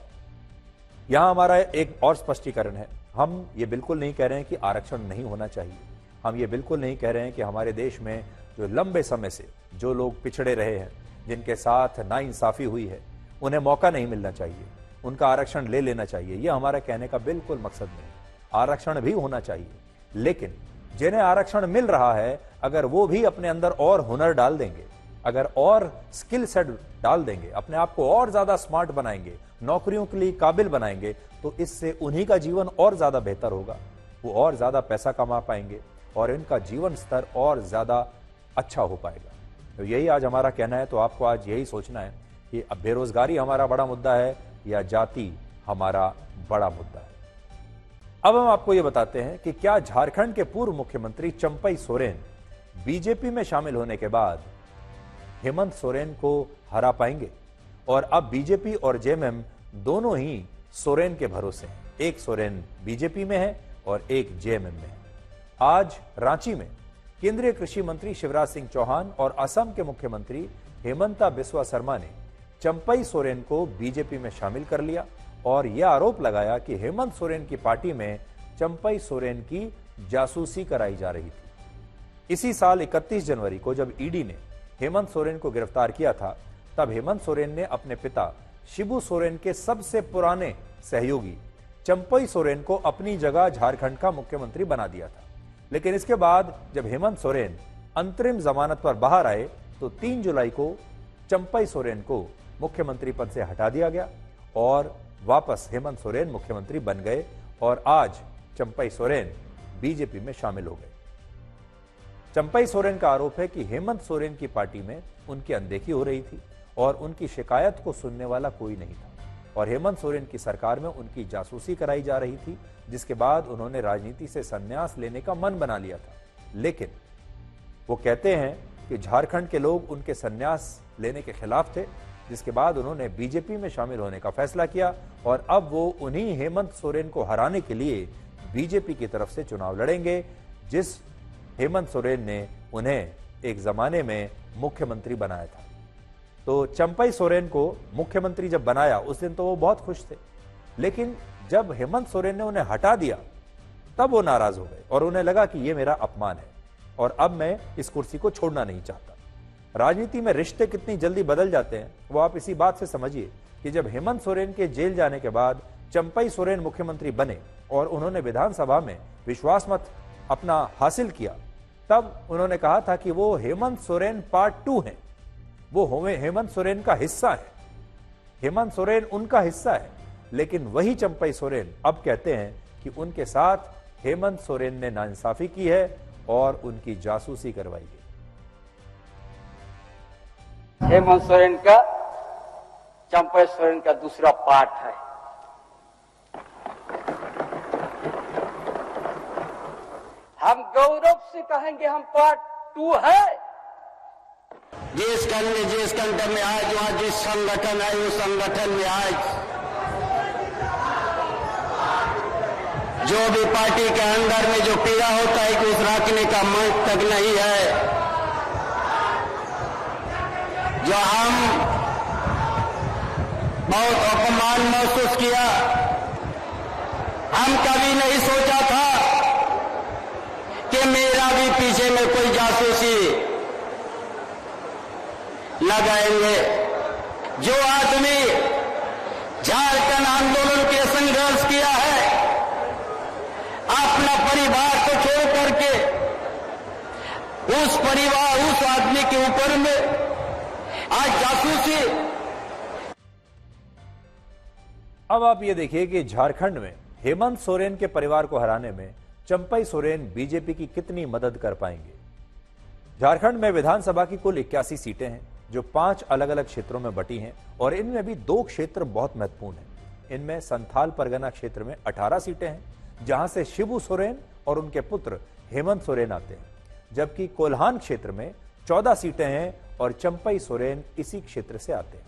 यहां हमारा एक और स्पष्टीकरण है, हम ये बिल्कुल नहीं कह रहे हैं कि आरक्षण नहीं होना चाहिए, हम ये बिल्कुल नहीं कह रहे हैं कि हमारे देश में जो लंबे समय से जो लोग पिछड़े रहे हैं, जिनके साथ नाइंसाफी हुई है, उन्हें मौका नहीं मिलना चाहिए, उनका आरक्षण ले लेना चाहिए। यह हमारा कहने का बिल्कुल मकसद नहीं। आरक्षण भी होना चाहिए, लेकिन जिन्हें आरक्षण मिल रहा है अगर वो भी अपने अंदर और हुनर डाल देंगे, अगर और स्किल सेट डाल देंगे, अपने आप को और ज्यादा स्मार्ट बनाएंगे, नौकरियों के लिए काबिल बनाएंगे, तो इससे उन्हीं का जीवन और ज्यादा बेहतर होगा, वो और ज्यादा पैसा कमा पाएंगे और इनका जीवन स्तर और ज्यादा अच्छा हो पाएगा। तो यही आज हमारा कहना है। तो आपको आज यही सोचना है कि अब बेरोजगारी हमारा बड़ा मुद्दा है या जाति हमारा बड़ा मुद्दा है। अब हम आपको यह बताते हैं कि क्या झारखंड के पूर्व मुख्यमंत्री चंपई सोरेन बीजेपी में शामिल होने के बाद हेमंत सोरेन को हरा पाएंगे। और अब बीजेपी और जेएमएम दोनों ही सोरेन के भरोसे हैं। एक सोरेन बीजेपी में है और एक जेएमएम में है। आज रांची में केंद्रीय कृषि मंत्री शिवराज सिंह चौहान और असम के मुख्यमंत्री हेमंता बिस्वा शर्मा ने चंपई सोरेन को बीजेपी में शामिल कर लिया और यह आरोप लगाया कि हेमंत सोरेन की पार्टी में चंपई सोरेन की जासूसी कराई जा रही थी। इसी साल 31 जनवरी को जब ईडी ने हेमंत सोरेन को गिरफ्तार किया था, तब हेमंत सोरेन ने अपने पिता शिबू सोरेन के सबसे पुराने सहयोगी चंपई सोरेन को अपनी जगह झारखंड का मुख्यमंत्री बना दिया था। लेकिन इसके बाद जब हेमंत सोरेन अंतरिम जमानत पर बाहर आए तो 3 जुलाई को चंपई सोरेन को मुख्यमंत्री पद से हटा दिया गया और वापस हेमंत सोरेन मुख्यमंत्री बन गए और आज चंपई सोरेन बीजेपी में शामिल हो गए। चंपई सोरेन का आरोप है कि हेमंत सोरेन की पार्टी में उनकी अनदेखी हो रही थी और उनकी शिकायत को सुनने वाला कोई नहीं था और हेमंत सोरेन की सरकार में उनकी जासूसी कराई जा रही थी, जिसके बाद उन्होंने राजनीति से संन्यास लेने का मन बना लिया था। लेकिन वो कहते हैं कि झारखंड के लोग उनके संन्यास लेने के खिलाफ थे, जिसके बाद उन्होंने बीजेपी में शामिल होने का फैसला किया और अब वो उन्हीं हेमंत सोरेन को हराने के लिए बीजेपी की तरफ से चुनाव लड़ेंगे, जिस हेमंत सोरेन ने उन्हें एक जमाने में मुख्यमंत्री बनाया था। तो चंपई सोरेन को मुख्यमंत्री जब बनाया उस दिन तो वो बहुत खुश थे, लेकिन जब हेमंत सोरेन ने उन्हें हटा दिया तब वो नाराज हो गए और उन्हें लगा कि ये मेरा अपमान है और अब मैं इस कुर्सी को छोड़ना नहीं चाहता। राजनीति में रिश्ते कितनी जल्दी बदल जाते हैं वो आप इसी बात से समझिए कि जब हेमंत सोरेन के जेल जाने के बाद चंपई सोरेन मुख्यमंत्री बने और उन्होंने विधानसभा में विश्वास मत अपना हासिल किया, तब उन्होंने कहा था कि वो हेमंत सोरेन पार्ट 2 हैं, वो हेमंत सोरेन का हिस्सा है, हेमंत सोरेन उनका हिस्सा है। लेकिन वही चंपई सोरेन अब कहते हैं कि उनके साथ हेमंत सोरेन ने नाइंसाफी की है और उनकी जासूसी करवाई गई। हेमंत सोरेन का चंपई सोरेन का दूसरा पार्ट है। हम गौरव से कहेंगे हम पार्ट 2 है। जिस खंड में आज वहां जिस संगठन है उस संगठन में आज जो भी पार्टी के अंदर में जो पीड़ा होता है कि उस रखने का मंच तक नहीं है। जो हम बहुत अपमान महसूस किया, हम कभी नहीं सोचा था कि मेरा भी पीछे में कोई जासूसी लगाएंगे। जो आदमी झारखंड आंदोलन के संघर्ष किया है, अपना परिवार को छोड़ करके उस परिवार उस आदमी के ऊपर में आज जासूसी। अब आप ये देखिए कि झारखंड में हेमंत सोरेन के परिवार को हराने में चंपई सोरेन बीजेपी की कितनी मदद कर पाएंगे। झारखंड में विधानसभा की कुल 81 सीटें हैं जो 5 अलग अलग क्षेत्रों में बटी हैं और इनमें भी 2 क्षेत्र बहुत महत्वपूर्ण हैं। इनमें संथाल परगना क्षेत्र में 18 सीटें हैं जहां से शिबू सोरेन और उनके पुत्र हेमंत सोरेन आते हैं, जबकि कोल्हान क्षेत्र में 14 सीटें हैं और चंपई सोरेन इसी क्षेत्र से आते हैं।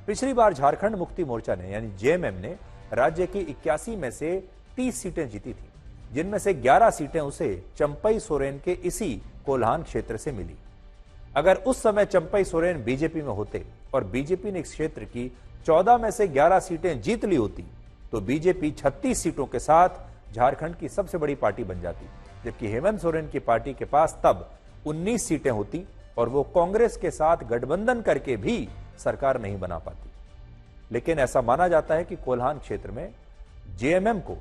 पिछली बार झारखंड मुक्ति मोर्चा ने यानी जेएमएम ने राज्य की 81 में से 30 सीटें जीती थी, जिनमें से 11 सीटें उसे चंपई सोरेन के इसी कोल्हान क्षेत्र से मिली। अगर उस समय चंपई सोरेन बीजेपी में होते और बीजेपी ने इस क्षेत्र की 14 में से 11 सीटें जीत ली होती तो बीजेपी 36 सीटों के साथ झारखंड की सबसे बड़ी पार्टी बन जाती, जबकि हेमंत सोरेन की पार्टी के पास तब 19 सीटें होती और वो कांग्रेस के साथ गठबंधन करके भी सरकार नहीं बना पाती। लेकिन ऐसा माना जाता है कि कोल्हान क्षेत्र में जेएमएम को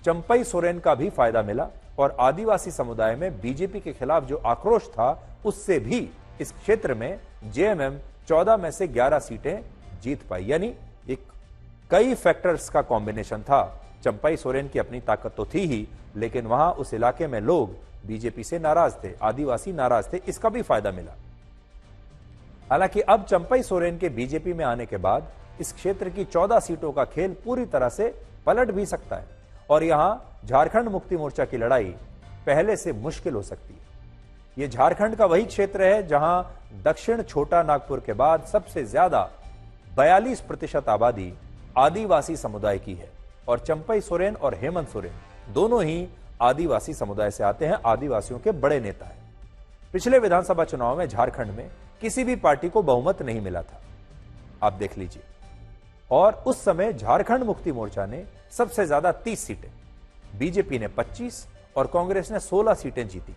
चंपई सोरेन का भी फायदा मिला और आदिवासी समुदाय में बीजेपी के खिलाफ जो आक्रोश था उससे भी इस क्षेत्र में जेएमएम 14 में से 11 सीटें जीत पाई। यानी एक कई फैक्टर्स का कॉम्बिनेशन था। चंपई सोरेन की अपनी ताकत तो थी ही, लेकिन वहां उस इलाके में लोग बीजेपी से नाराज थे, आदिवासी नाराज थे, इसका भी फायदा मिला। हालांकि अब चंपई सोरेन के बीजेपी में आने के बाद इस क्षेत्र की 14 सीटों का खेल पूरी तरह से पलट भी सकता है और यहां झारखंड मुक्ति मोर्चा की लड़ाई पहले से मुश्किल हो सकती है। यह झारखंड का वही क्षेत्र है जहां दक्षिण छोटा नागपुर के बाद सबसे ज्यादा 42% आबादी आदिवासी समुदाय की है और चंपई सोरेन और हेमंत सोरेन दोनों ही आदिवासी समुदाय से आते हैं, आदिवासियों के बड़े नेता हैं। पिछले विधानसभा चुनाव में झारखंड में किसी भी पार्टी को बहुमत नहीं मिला था, आप देख लीजिए, और उस समय झारखंड मुक्ति मोर्चा ने सबसे ज्यादा 30 सीटें, बीजेपी ने 25 और कांग्रेस ने 16 सीटें जीती।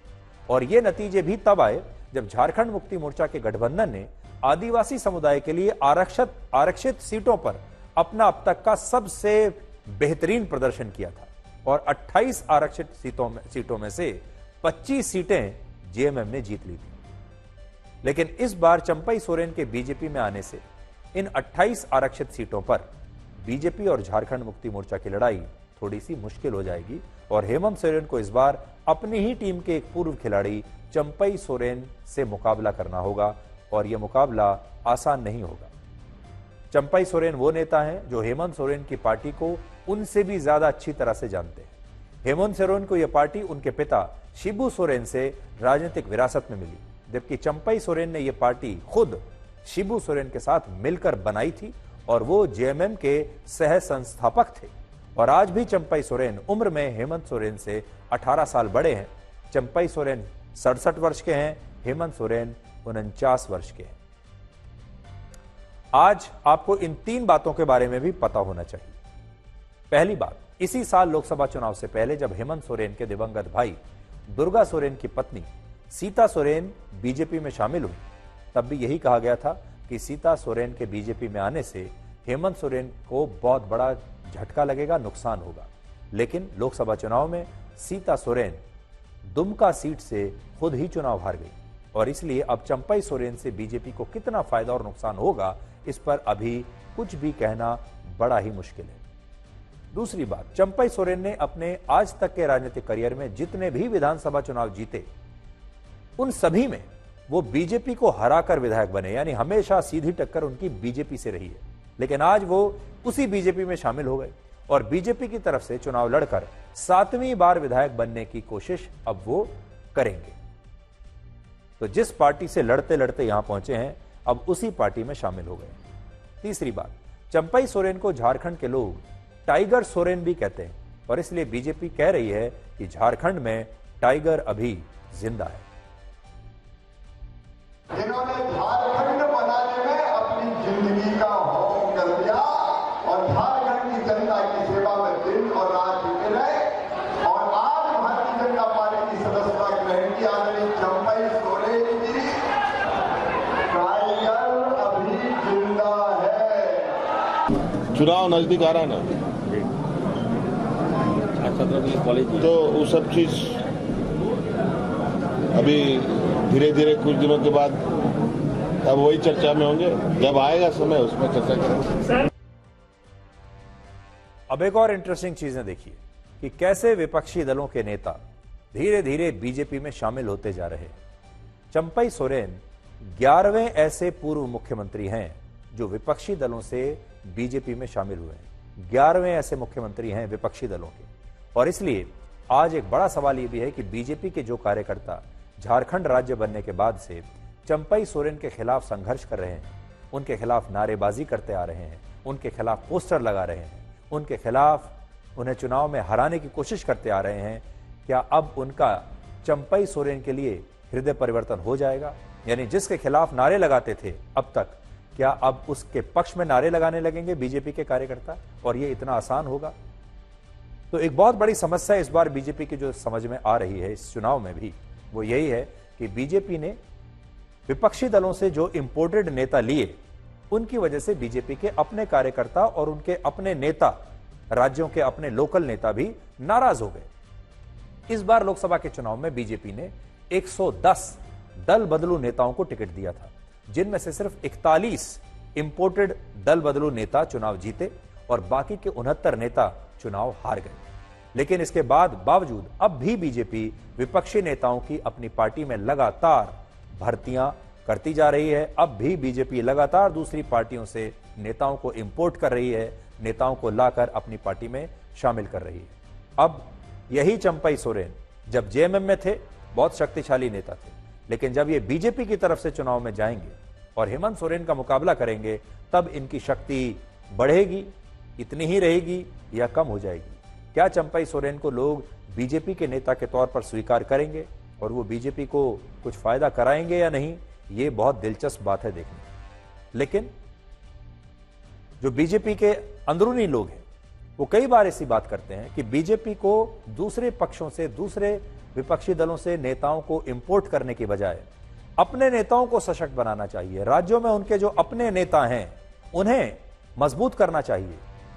और ये नतीजे भी तब आए जब झारखंड मुक्ति मोर्चा के गठबंधन ने आदिवासी समुदाय के लिए आरक्षित सीटों पर अपना अब तक का सबसे बेहतरीन प्रदर्शन किया था और 28 आरक्षित सीटों में से 25 सीटें जेएमएम ने जीत ली थी। लेकिन इस बार चंपई सोरेन के बीजेपी में आने से इन 28 आरक्षित सीटों पर बीजेपी और झारखंड मुक्ति मोर्चा की लड़ाई थोड़ी सी मुश्किल हो जाएगी और हेमंत सोरेन को इस बार अपनी ही टीम के एक पूर्व खिलाड़ी चंपई सोरेन से मुकाबला करना होगा और यह मुकाबला आसान नहीं होगा। चंपई सोरेन वो नेता हैं जो हेमंत सोरेन की पार्टी को उनसे भी ज्यादा अच्छी तरह से जानते हैं। हेमंत सोरेन को यह पार्टी उनके पिता शिबू सोरेन से राजनीतिक विरासत में मिली, जबकि चंपई सोरेन ने यह पार्टी खुद शिबू सोरेन के साथ मिलकर बनाई थी और वो जेएमएम के सह संस्थापक थे। और आज भी चंपई सोरेन उम्र में हेमंत सोरेन से 18 साल बड़े हैं। चंपई सोरेन 67 वर्ष के हैं, हेमंत सोरेन 49 वर्ष के हैं। आज आपको इन 3 बातों के बारे में भी पता होना चाहिए। पहली बात, इसी साल लोकसभा चुनाव से पहले जब हेमंत सोरेन के दिवंगत भाई दुर्गा सोरेन की पत्नी सीता सोरेन बीजेपी में शामिल हुई, तब भी यही कहा गया था कि सीता सोरेन के बीजेपी में आने से हेमंत सोरेन को बहुत बड़ा झटका लगेगा, नुकसान होगा। लेकिन लोकसभा चुनाव में सीता सोरेन दुमका सीट से खुद ही चुनाव हार गई और इसलिए अब चंपई सोरेन से बीजेपी को कितना फायदा और नुकसान होगा, इस पर अभी कुछ भी कहना बड़ा ही मुश्किल है। दूसरी बात, चंपई सोरेन ने अपने आज तक के राजनीतिक करियर में जितने भी विधानसभा चुनाव जीते, उन सभी में वो बीजेपी को हराकर विधायक बने, यानी हमेशा सीधी टक्कर उनकी बीजेपी से रही है। लेकिन आज वो उसी बीजेपी में शामिल हो गए और बीजेपी की तरफ से चुनाव लड़कर 7वीं बार विधायक बनने की कोशिश अब वो करेंगे। तो जिस पार्टी से लड़ते लड़ते यहां पहुंचे हैं, अब उसी पार्टी में शामिल हो गए। तीसरी बात, चंपई सोरेन को झारखंड के लोग टाइगर सोरेन भी कहते हैं और इसलिए बीजेपी कह रही है कि झारखंड में टाइगर अभी जिंदा है। इन्होंने झारखंड बनाने में अपनी जिंदगी का होम कर दिया और झारखंड की जनता की सेवा में दिन और रात जुटे रहे और आज भारतीय जनता पार्टी की सदस्यता ग्रहण की आदरणीय चंपई सोरेन जी, टाइगर अभी जिंदा है। चुनाव नजदीक आ रहा है ना, तो वो सब चीज अभी धीरे धीरे कुछ दिनों के बाद अब वही चर्चा में होंगे, जब आएगा समय उसमें चर्चा करेंगे। अब एक और इंटरेस्टिंग चीजें देखिए कि कैसे विपक्षी दलों के नेता धीरे धीरे बीजेपी में शामिल होते जा रहे हैं। चंपई सोरेन 11वें ऐसे पूर्व मुख्यमंत्री हैं जो विपक्षी दलों से बीजेपी में शामिल हुए हैं। 11वें ऐसे मुख्यमंत्री हैं विपक्षी दलों के और इसलिए आज एक बड़ा सवाल यह भी है कि बीजेपी के जो कार्यकर्ता झारखंड राज्य बनने के बाद से चंपई सोरेन के खिलाफ संघर्ष कर रहे हैं, उनके खिलाफ नारेबाजी करते आ रहे हैं, उनके खिलाफ पोस्टर लगा रहे हैं, उनके खिलाफ उन्हें चुनाव में हराने की कोशिश करते आ रहे हैं, क्या अब उनका चंपई सोरेन के लिए हृदय परिवर्तन हो जाएगा? यानी जिसके खिलाफ नारे लगाते थे अब तक, क्या अब उसके पक्ष में नारे लगाने लगेंगे बीजेपी के कार्यकर्ता? और ये इतना आसान होगा? तो एक बहुत बड़ी समस्या इस बार बीजेपी की जो समझ में आ रही है इस चुनाव में भी, वो यही है कि बीजेपी ने विपक्षी दलों से जो इंपोर्टेड नेता लिए, उनकी वजह से बीजेपी के अपने कार्यकर्ता और उनके अपने नेता, राज्यों के अपने लोकल नेता भी नाराज हो गए। इस बार लोकसभा के चुनाव में बीजेपी ने 110 दल बदलू नेताओं को टिकट दिया था, जिनमें से सिर्फ 41 इंपोर्टेड दल बदलू नेता चुनाव जीते और बाकी के 69 नेता चुनाव हार गए। लेकिन इसके बावजूद अब भी बीजेपी विपक्षी नेताओं की अपनी पार्टी में लगातार भर्तियां करती जा रही है। अब भी बीजेपी लगातार दूसरी पार्टियों से नेताओं को इंपोर्ट कर रही है, नेताओं को लाकर अपनी पार्टी में शामिल कर रही है। अब यही चंपई सोरेन जब जेएमएम में थे बहुत शक्तिशाली नेता थे, लेकिन जब ये बीजेपी की तरफ से चुनाव में जाएंगे और हेमंत सोरेन का मुकाबला करेंगे, तब इनकी शक्ति बढ़ेगी, इतनी ही रहेगी या कम हो जाएगी? क्या चंपई सोरेन को लोग बीजेपी के नेता के तौर पर स्वीकार करेंगे और वो बीजेपी को कुछ फायदा कराएंगे या नहीं? ये बहुत दिलचस्प बात है देखने। लेकिन जो बीजेपी के अंदरूनी लोग हैं वो कई बार ऐसी बात करते हैं कि बीजेपी को दूसरे पक्षों से, दूसरे विपक्षी दलों से नेताओं को इंपोर्ट करने की बजाय अपने नेताओं को सशक्त बनाना चाहिए। राज्यों में उनके जो अपने नेता हैं उन्हें मजबूत करना चाहिए,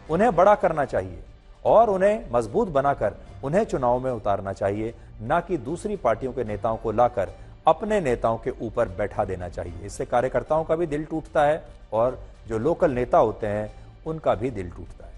उन्हें बड़ा करना चाहिए और उन्हें मजबूत बनाकर उन्हें चुनाव में उतारना चाहिए, ना कि दूसरी पार्टियों के नेताओं को लाकर अपने नेताओं के ऊपर बैठा देना चाहिए। इससे कार्यकर्ताओं का भी दिल टूटता है और जो लोकल नेता होते हैं उनका भी दिल टूटता है।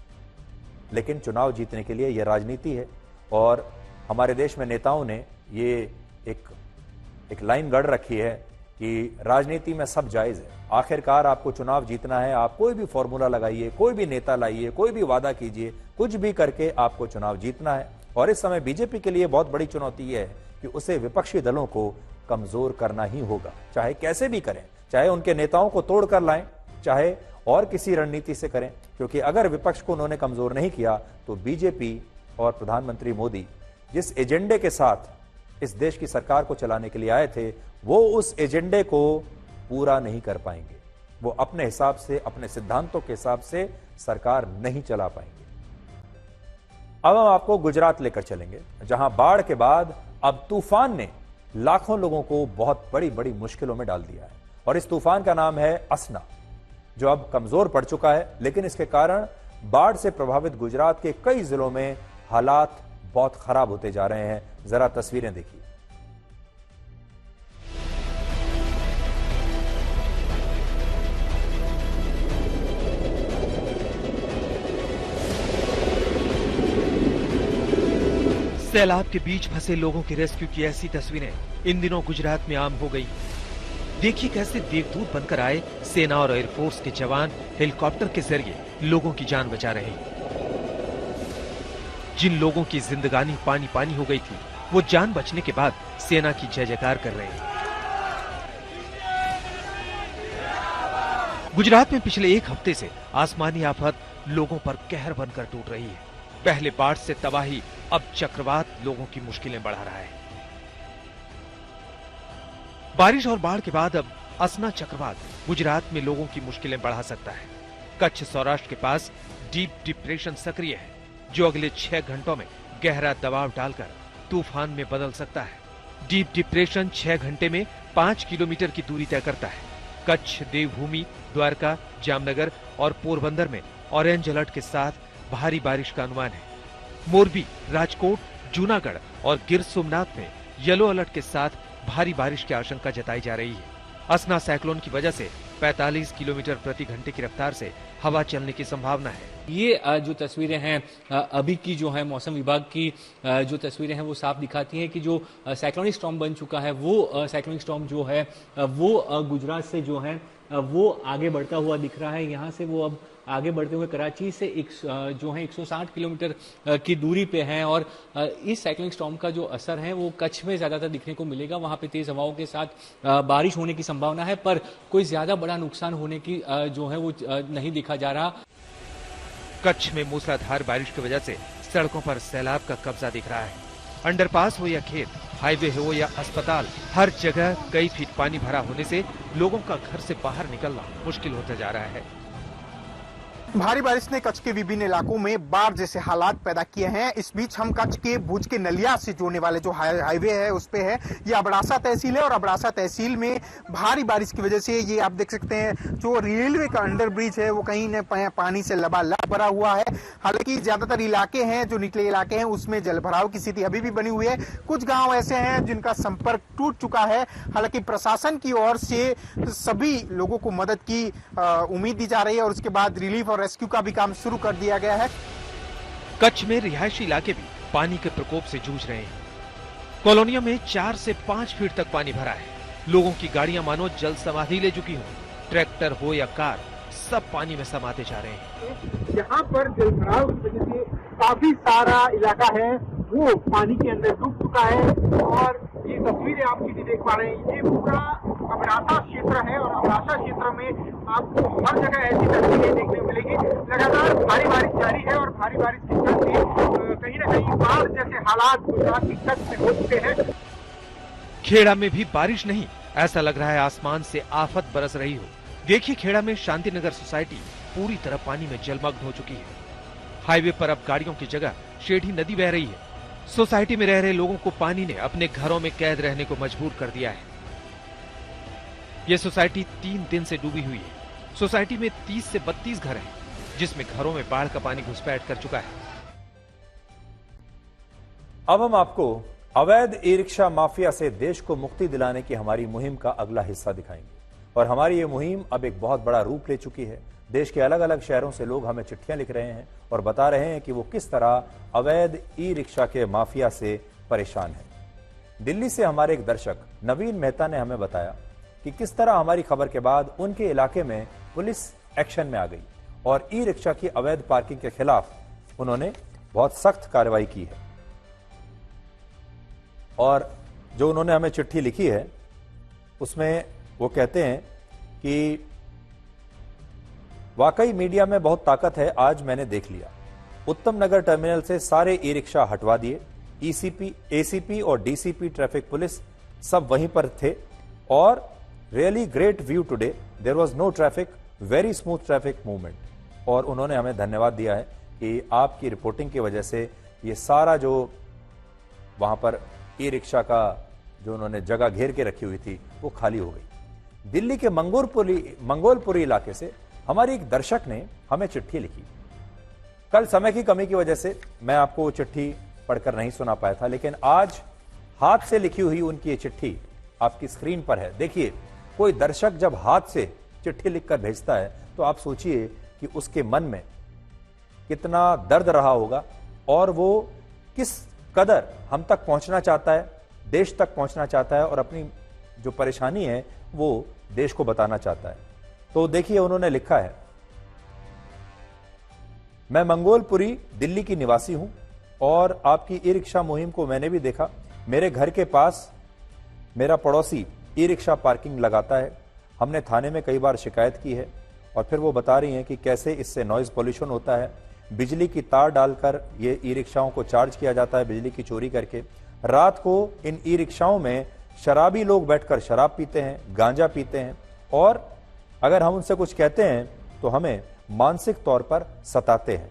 लेकिन चुनाव जीतने के लिए यह राजनीति है और हमारे देश में नेताओं ने ये एक लाइन गढ़ रखी है कि राजनीति में सब जायज है। आखिरकार आपको चुनाव जीतना है, आप कोई भी फॉर्मूला लगाइए, कोई भी नेता लाइए, कोई भी वादा कीजिए, कुछ भी करके आपको चुनाव जीतना है। और इस समय बीजेपी के लिए बहुत बड़ी चुनौती है कि उसे विपक्षी दलों को कमजोर करना ही होगा, चाहे कैसे भी करें, चाहे उनके नेताओं को तोड़ कर लाएं, चाहे और किसी रणनीति से करें, क्योंकि अगर विपक्ष को उन्होंने कमजोर नहीं किया तो बीजेपी और प्रधानमंत्री मोदी जिस एजेंडे के साथ इस देश की सरकार को चलाने के लिए आए थे, वो उस एजेंडे को पूरा नहीं कर पाएंगे। वो अपने हिसाब से, अपने सिद्धांतों के हिसाब से सरकार नहीं चला पाएंगे। अब हम आपको गुजरात लेकर चलेंगे, जहां बाढ़ के बाद अब तूफान ने लाखों लोगों को बहुत बड़ी बड़ी मुश्किलों में डाल दिया है। और इस तूफान का नाम है असना, जो अब कमजोर पड़ चुका है, लेकिन इसके कारण बाढ़ से प्रभावित गुजरात के कई जिलों में हालात बहुत खराब होते जा रहे हैं। जरा तस्वीरें देखिए। सैलाब के बीच फंसे लोगों की रेस्क्यू की ऐसी तस्वीरें इन दिनों गुजरात में आम हो गई। देखिए कैसे देवदूत बनकर आए सेना और एयरफोर्स के जवान हेलीकॉप्टर के जरिए लोगों की जान बचा रहे हैं। जिन लोगों की जिंदगानी पानी पानी हो गई थी, वो जान बचने के बाद सेना की जय जयकार कर रहे हैं। गुजरात में पिछले एक हफ्ते से आसमानी आफत लोगों पर कहर बनकर टूट रही है। पहले बाढ़ से तबाही, अब चक्रवात लोगों की मुश्किलें बढ़ा रहा है। बारिश और बाढ़ के बाद अब असना चक्रवात गुजरात में लोगों की मुश्किलें बढ़ा सकता है। कच्छ सौराष्ट्र के पास डीप डिप्रेशन सक्रिय है, जो अगले 6 घंटों में गहरा दबाव डालकर तूफान में बदल सकता है। डीप डिप्रेशन 6 घंटे में 5 किलोमीटर की दूरी तय करता है। कच्छ, देवभूमि, द्वारका, जामनगर और पोरबंदर में ऑरेंज अलर्ट के साथ भारी बारिश का अनुमान है। मोरबी, राजकोट, जूनागढ़ और गिर सोमनाथ में येलो अलर्ट के साथ भारी बारिश की आशंका जताई जा रही है। असना साइक्लोन की वजह से 45 किलोमीटर प्रति घंटे की रफ्तार से हवा चलने की संभावना है। ये जो तस्वीरें हैं अभी की जो है मौसम विभाग की जो तस्वीरें हैं वो साफ दिखाती हैं कि जो साइक्लोनिक स्टॉर्म बन चुका है वो साइक्लोनिक स्टॉर्म जो है वो गुजरात से जो है वो आगे बढ़ता हुआ दिख रहा है। यहाँ से वो अब आगे बढ़ते हुए कराची से जो है 160 किलोमीटर की दूरी पे हैं और इस साइक्लोनिक स्टॉर्म का जो असर है वो कच्छ में ज्यादातर दिखने को मिलेगा। वहां पे तेज हवाओं के साथ बारिश होने की संभावना है, पर कोई ज्यादा बड़ा नुकसान होने की जो है वो नहीं दिखा जा रहा। कच्छ में मूसलाधार बारिश की वजह से सड़कों पर सैलाब का कब्जा दिख रहा है। अंडरपास हो या खेत, हाईवे हो या अस्पताल, हर जगह कई फीट पानी भरा होने से लोगों का घर से बाहर निकलना मुश्किल होता जा रहा है। भारी बारिश ने कच्छ के विभिन्न इलाकों में बाढ़ जैसे हालात पैदा किए हैं। इस बीच हम कच्छ के भुज के नलिया से जोड़ने वाले जो हाईवे है उस पे है। ये अबड़ासा तहसील है और अबड़ासा तहसील में भारी बारिश की वजह से ये आप देख सकते हैं जो रेलवे का अंडर ब्रिज है वो कहीं न पानी से लबालब भरा हुआ है। हालांकि ज्यादातर इलाके हैं जो निचले इलाके हैं उसमें जलभराव की स्थिति अभी भी बनी हुई है। कुछ गाँव ऐसे हैं जिनका संपर्क टूट चुका है। हालांकि प्रशासन की ओर से सभी लोगों को मदद की उम्मीद दी जा रही है और उसके बाद रिलीफ और रेस्क्यू का भी काम शुरू कर दिया गया है। कच्छ में रिहायशी इलाके भी पानी के प्रकोप से जूझ रहे हैं। कॉलोनियों में 4 से 5 फीट तक पानी भरा है। लोगों की गाड़ियां मानो जल समाधि ले चुकी हों। ट्रैक्टर हो या कार, सब पानी में समाते जा रहे हैं। यहाँ पर जलभराव की वजह से काफी सारा इलाका है वो पानी के अंदर डूब चुका है और ये तस्वीरें आप सीधी देख पा रहे हैं। ये पूरा अबड़ासा क्षेत्र है और अबड़ासा क्षेत्र में आपको हर जगह ऐसी तस्वीरें देखने को मिलेगी। लगातार भारी बारिश जारी है और भारी बारिश के चलते कहीं न कहीं बाढ़ जैसे हालात गुजरात की कच्छ में हो चुके हैं। खेड़ा में भी बारिश नहीं, ऐसा लग रहा है आसमान से आफत बरस रही हो। देखिए खेड़ा में शांतिनगर सोसाइटी पूरी तरह पानी में जलमग्न हो चुकी है। हाईवे पर अब गाड़ियों की जगह शेढ़ी नदी बह रही है। सोसाइटी में रह रहे लोगों को पानी ने अपने घरों में कैद रहने को मजबूर कर दिया है। यह सोसाइटी 3 दिन से डूबी हुई है। सोसाइटी में 30 से 32 घर हैं, जिसमें घरों में बाढ़ का पानी घुसपैठ कर चुका है। अब हम आपको अवैध ई रिक्शा माफिया से देश को मुक्ति दिलाने की हमारी मुहिम का अगला हिस्सा दिखाएंगे। और हमारी ये मुहिम अब एक बहुत बड़ा रूप ले चुकी है। देश के अलग अलग शहरों से लोग हमें चिट्ठियां लिख रहे हैं और बता रहे हैं कि वो किस तरह अवैध ई रिक्शा के माफिया से परेशान हैं। दिल्ली से हमारे एक दर्शक नवीन मेहता ने हमें बताया कि किस तरह हमारी खबर के बाद उनके इलाके में पुलिस एक्शन में आ गई और ई रिक्शा की अवैध पार्किंग के खिलाफ उन्होंने बहुत सख्त कार्रवाई की है। और जो उन्होंने हमें चिट्ठी लिखी है उसमें वो कहते हैं कि वाकई मीडिया में बहुत ताकत है, आज मैंने देख लिया। उत्तम नगर टर्मिनल से सारे ई रिक्शा हटवा दिए। ईसीपी, एसीपी और डीसीपी ट्रैफिक पुलिस सब वहीं पर थे और really great view today, there was no traffic, very smooth traffic movement. और उन्होंने हमें धन्यवाद दिया है कि आपकी रिपोर्टिंग की वजह से ये सारा जो वहां पर ई रिक्शा का जो उन्होंने जगह घेर के रखी हुई थी वो खाली हो गई। दिल्ली के मंगोलपुरी इलाके से हमारी एक दर्शक ने हमें चिट्ठी लिखी। कल समय की कमी की वजह से मैं आपको वो चिट्ठी पढ़कर नहीं सुना पाया था, लेकिन आज हाथ से लिखी हुई उनकी ये चिट्ठी आपकी स्क्रीन पर है। देखिए, कोई दर्शक जब हाथ से चिट्ठी लिखकर भेजता है तो आप सोचिए कि उसके मन में कितना दर्द रहा होगा और वो किस कदर हम तक पहुंचना चाहता है, देश तक पहुंचना चाहता है और अपनी जो परेशानी है वो देश को बताना चाहता है। तो देखिए उन्होंने लिखा है, मैं मंगोलपुरी दिल्ली की निवासी हूं और आपकी ई रिक्शा मुहिम को मैंने भी देखा। मेरे घर के पास मेरा पड़ोसी ई रिक्शा पार्किंग लगाता है। हमने थाने में कई बार शिकायत की है और फिर वो बता रही हैं कि कैसे इससे नॉइज पोल्यूशन होता है। बिजली की तार डालकर ये ई रिक्शाओं को चार्ज किया जाता है, बिजली की चोरी करके। रात को इन ई रिक्शाओं में शराबी लोग बैठकर शराब पीते हैं, गांजा पीते हैं और अगर हम उनसे कुछ कहते हैं तो हमें मानसिक तौर पर सताते हैं।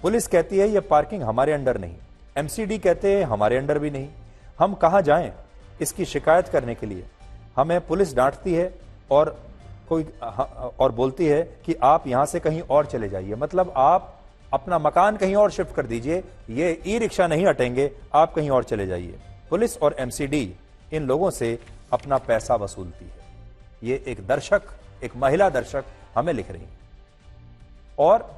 पुलिस कहती है ये पार्किंग हमारे अंडर नहीं, एमसीडी कहते हैं हमारे अंडर भी नहीं। हम कहां जाएं इसकी शिकायत करने के लिए? हमें पुलिस डांटती है और बोलती है कि आप यहां से कहीं और चले जाइए, मतलब आप अपना मकान कहीं और शिफ्ट कर दीजिए, ये ई रिक्शा नहीं हटेंगे, आप कहीं और चले जाइए। पुलिस और एमसीडी इन लोगों से अपना पैसा वसूलती है। ये एक दर्शक, एक महिला दर्शक हमें लिख रही है और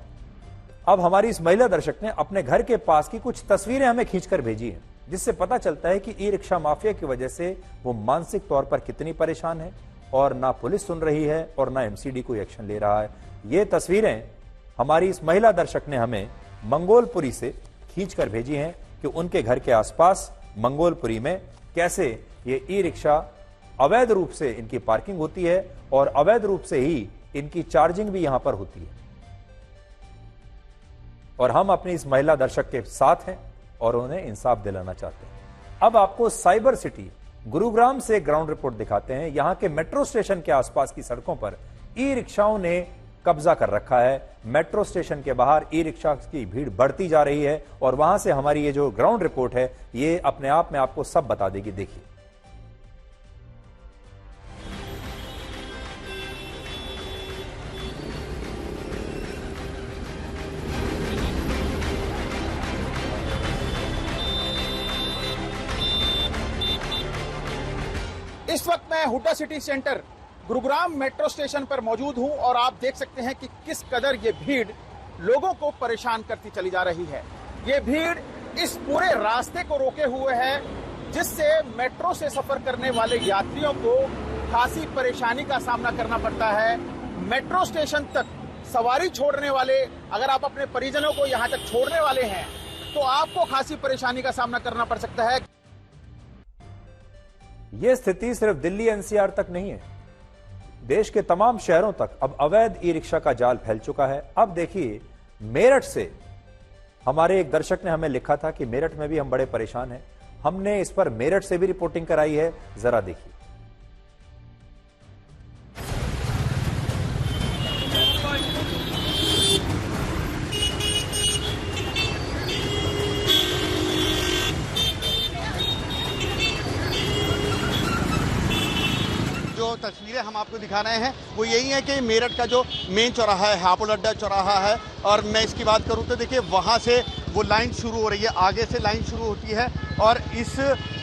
अब हमारी इस महिला दर्शक ने अपने घर के पास की कुछ तस्वीरें हमें खींचकर भेजी हैं, जिससे पता चलता है कि ई रिक्शा माफिया की वजह से वो मानसिक तौर पर कितनी परेशान है और ना पुलिस सुन रही है और ना एमसीडी कोई एक्शन ले रहा है। ये तस्वीरें हमारी इस महिला दर्शक ने हमें मंगोलपुरी से खींचकर भेजी हैं कि उनके घर के आसपास मंगोलपुरी में कैसे ये ई रिक्शा अवैध रूप से इनकी पार्किंग होती है और अवैध रूप से ही इनकी चार्जिंग भी यहां पर होती है। और हम अपनी इस महिला दर्शक के साथ हैं और उन्हें इंसाफ दिलाना चाहते हैं। अब आपको साइबर सिटी गुरुग्राम से ग्राउंड रिपोर्ट दिखाते हैं। यहां के मेट्रो स्टेशन के आसपास की सड़कों पर ई रिक्शाओं ने कब्जा कर रखा है। मेट्रो स्टेशन के बाहर ई रिक्शा की भीड़ बढ़ती जा रही है और वहां से हमारी ये जो ग्राउंड रिपोर्ट है ये अपने आप में आपको सब बता देगी। देखिए, इस वक्त मैं Hooda city centre Gurugram metro station पर मौजूद हूं और आप देख सकते हैं कि किस कदर ये भीड़ लोगों को परेशान करती चली जा रही है। ये भीड़ इस पूरे रास्ते को रोके हुए है, जिससे मेट्रो से सफर करने वाले यात्रियों को खासी परेशानी का सामना करना पड़ता है। मेट्रो स्टेशन तक सवारी छोड़ने वाले, अगर आप अपने परिजनों को यहां तक छोड़ने वाले हैं तो आपको खासी परेशानी का सामना करना पड़ सकता है। यह स्थिति सिर्फ दिल्ली एनसीआर तक नहीं है, देश के तमाम शहरों तक अब अवैध ई रिक्शा का जाल फैल चुका है। अब देखिए, मेरठ से हमारे एक दर्शक ने हमें लिखा था कि मेरठ में भी हम बड़े परेशान हैं। हमने इस पर मेरठ से भी रिपोर्टिंग कराई है, जरा देखिए। तस्वीरें हम आपको दिखा रहे हैं वो यही है कि मेरठ का जो मेन चौराहा है, हापुड़ अड्डा चौराहा है, और मैं इसकी बात करूं तो देखिए वहां से वो लाइन शुरू हो रही है, आगे से लाइन शुरू होती है और इस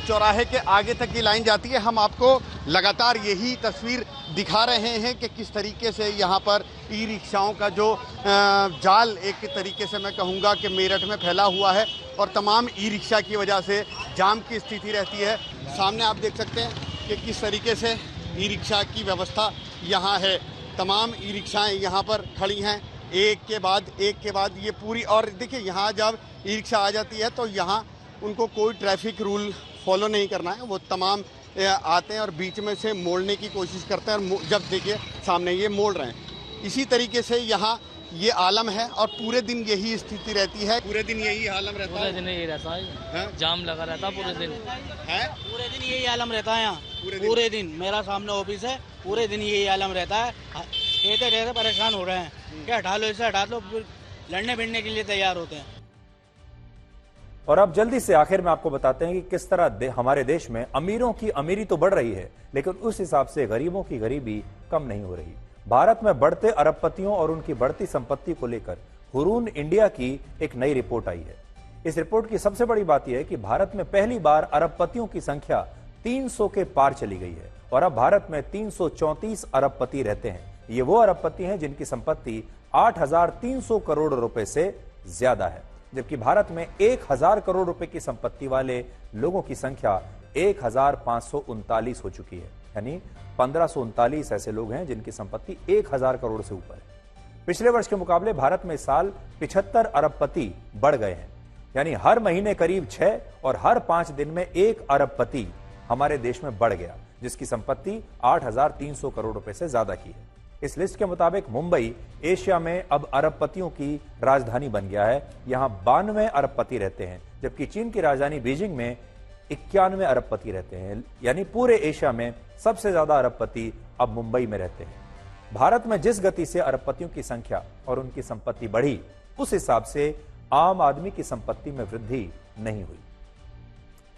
चौराहे के आगे तक की लाइन जाती है। हम आपको लगातार यही तस्वीर दिखा रहे हैं कि किस तरीके से यहाँ पर ई रिक्शाओं का जो जाल एक तरीके से मैं कहूँगा कि मेरठ में फैला हुआ है और तमाम ई रिक्शा की वजह से जाम की स्थिति रहती है। सामने आप देख सकते हैं कि किस तरीके से ई रिक्शा की व्यवस्था यहाँ है। तमाम ई रिक्शाएँ यहाँ पर खड़ी हैं, एक के बाद ये पूरी। और देखिए यहाँ जब ई रिक्शा आ जाती है तो यहाँ उनको कोई ट्रैफिक रूल फॉलो नहीं करना है, वो तमाम आते हैं और बीच में से मोड़ने की कोशिश करते हैं और जब देखिए सामने ये मोड़ रहे हैं। इसी तरीके से यहाँ ये आलम है और पूरे दिन यही स्थिति रहती है, पूरे दिन यही आलम रहता है। पूरे दिन यही रहता है, जाम लगा रहता है पूरे दिन है, पूरे दिन यही आलम रहता है यहाँ। पूरे दिन मेरा सामने ऑफिस है, पूरे दिन यही आलम रहता है। कहते रहते परेशान हो रहे हैं, क्या हटा लो इसे हटा लो, लड़ने भिड़ने के लिए तैयार होते हैं। और अब जल्दी से आखिर में आपको बताते हैं कि किस तरह हमारे देश में अमीरों की अमीरी तो बढ़ रही है, लेकिन उस हिसाब से गरीबों की गरीबी कम नहीं हो रही। भारत में बढ़ते अरबपतियों और उनकी बढ़ती संपत्ति को लेकर हुरून इंडिया की एक नई रिपोर्ट आई है। इस रिपोर्ट की सबसे बड़ी बात यह है कि भारत में पहली बार अरबपतियों की संख्या 300 के पार चली गई है और अब भारत में 334 अरबपति रहते हैं। ये वो अरबपति हैं जिनकी संपत्ति 8,300 करोड़ रुपए से ज्यादा है, जबकि भारत में 1,000 करोड़ रुपए की संपत्ति वाले लोगों की संख्या 1,539 हो चुकी है। यानी 1539 ऐसे लोग हैं जिनकी संपत्ति 1,000 करोड़ से ऊपर है। पिछले वर्ष के मुकाबले भारत में इस साल 75 अरबपति बढ़ गए हैं, यानी हर महीने करीब 6 और हर 5 दिन में 1 अरबपति हमारे देश में बढ़ गया, जिसकी संपत्ति 8,300 करोड़ रुपए से ज्यादा की है। इस लिस्ट के मुताबिक मुंबई एशिया में अब अरबपतियों की राजधानी बन गया है। यहां 92 अरबपति रहते हैं, जबकि चीन की राजधानी बीजिंग में 91 अरबपति रहते हैं। यानी पूरे एशिया में सबसे ज्यादा अरबपति अब मुंबई में रहते हैं। भारत में जिस गति से अरबपतियों की संख्या और उनकी संपत्ति बढ़ी, उस हिसाब से आम आदमी की संपत्ति में वृद्धि नहीं हुई।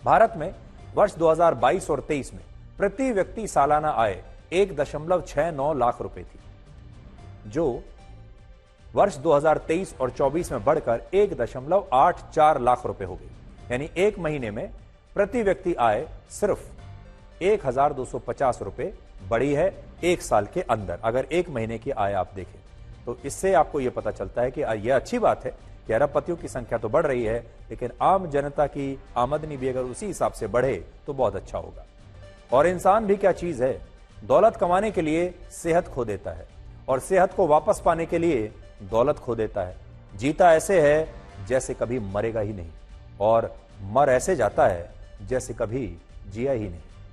भारत में वर्ष 2022 और 23 में प्रति व्यक्ति सालाना आय 1.69 लाख रुपए थी, जो वर्ष 2023 और 24 में बढ़कर 1.84 लाख रुपए हो गई। यानी एक महीने में प्रति व्यक्ति आय सिर्फ 1,250 रुपए बढ़ी है एक साल के अंदर। अगर एक महीने की आय आप देखें तो इससे आपको यह पता चलता है कि यह अच्छी बात है कि अरबपतियों की संख्या तो बढ़ रही है, लेकिन आम जनता की आमदनी भी अगर उसी हिसाब से बढ़े तो बहुत अच्छा होगा। और इंसान भी क्या चीज है, दौलत कमाने के लिए सेहत खो देता है और सेहत को वापस पाने के लिए दौलत खो देता है, जीता ऐसे है जैसे कभी मरेगा ही नहीं और मर ऐसे जाता है जैसे कभी जिया ही नहीं।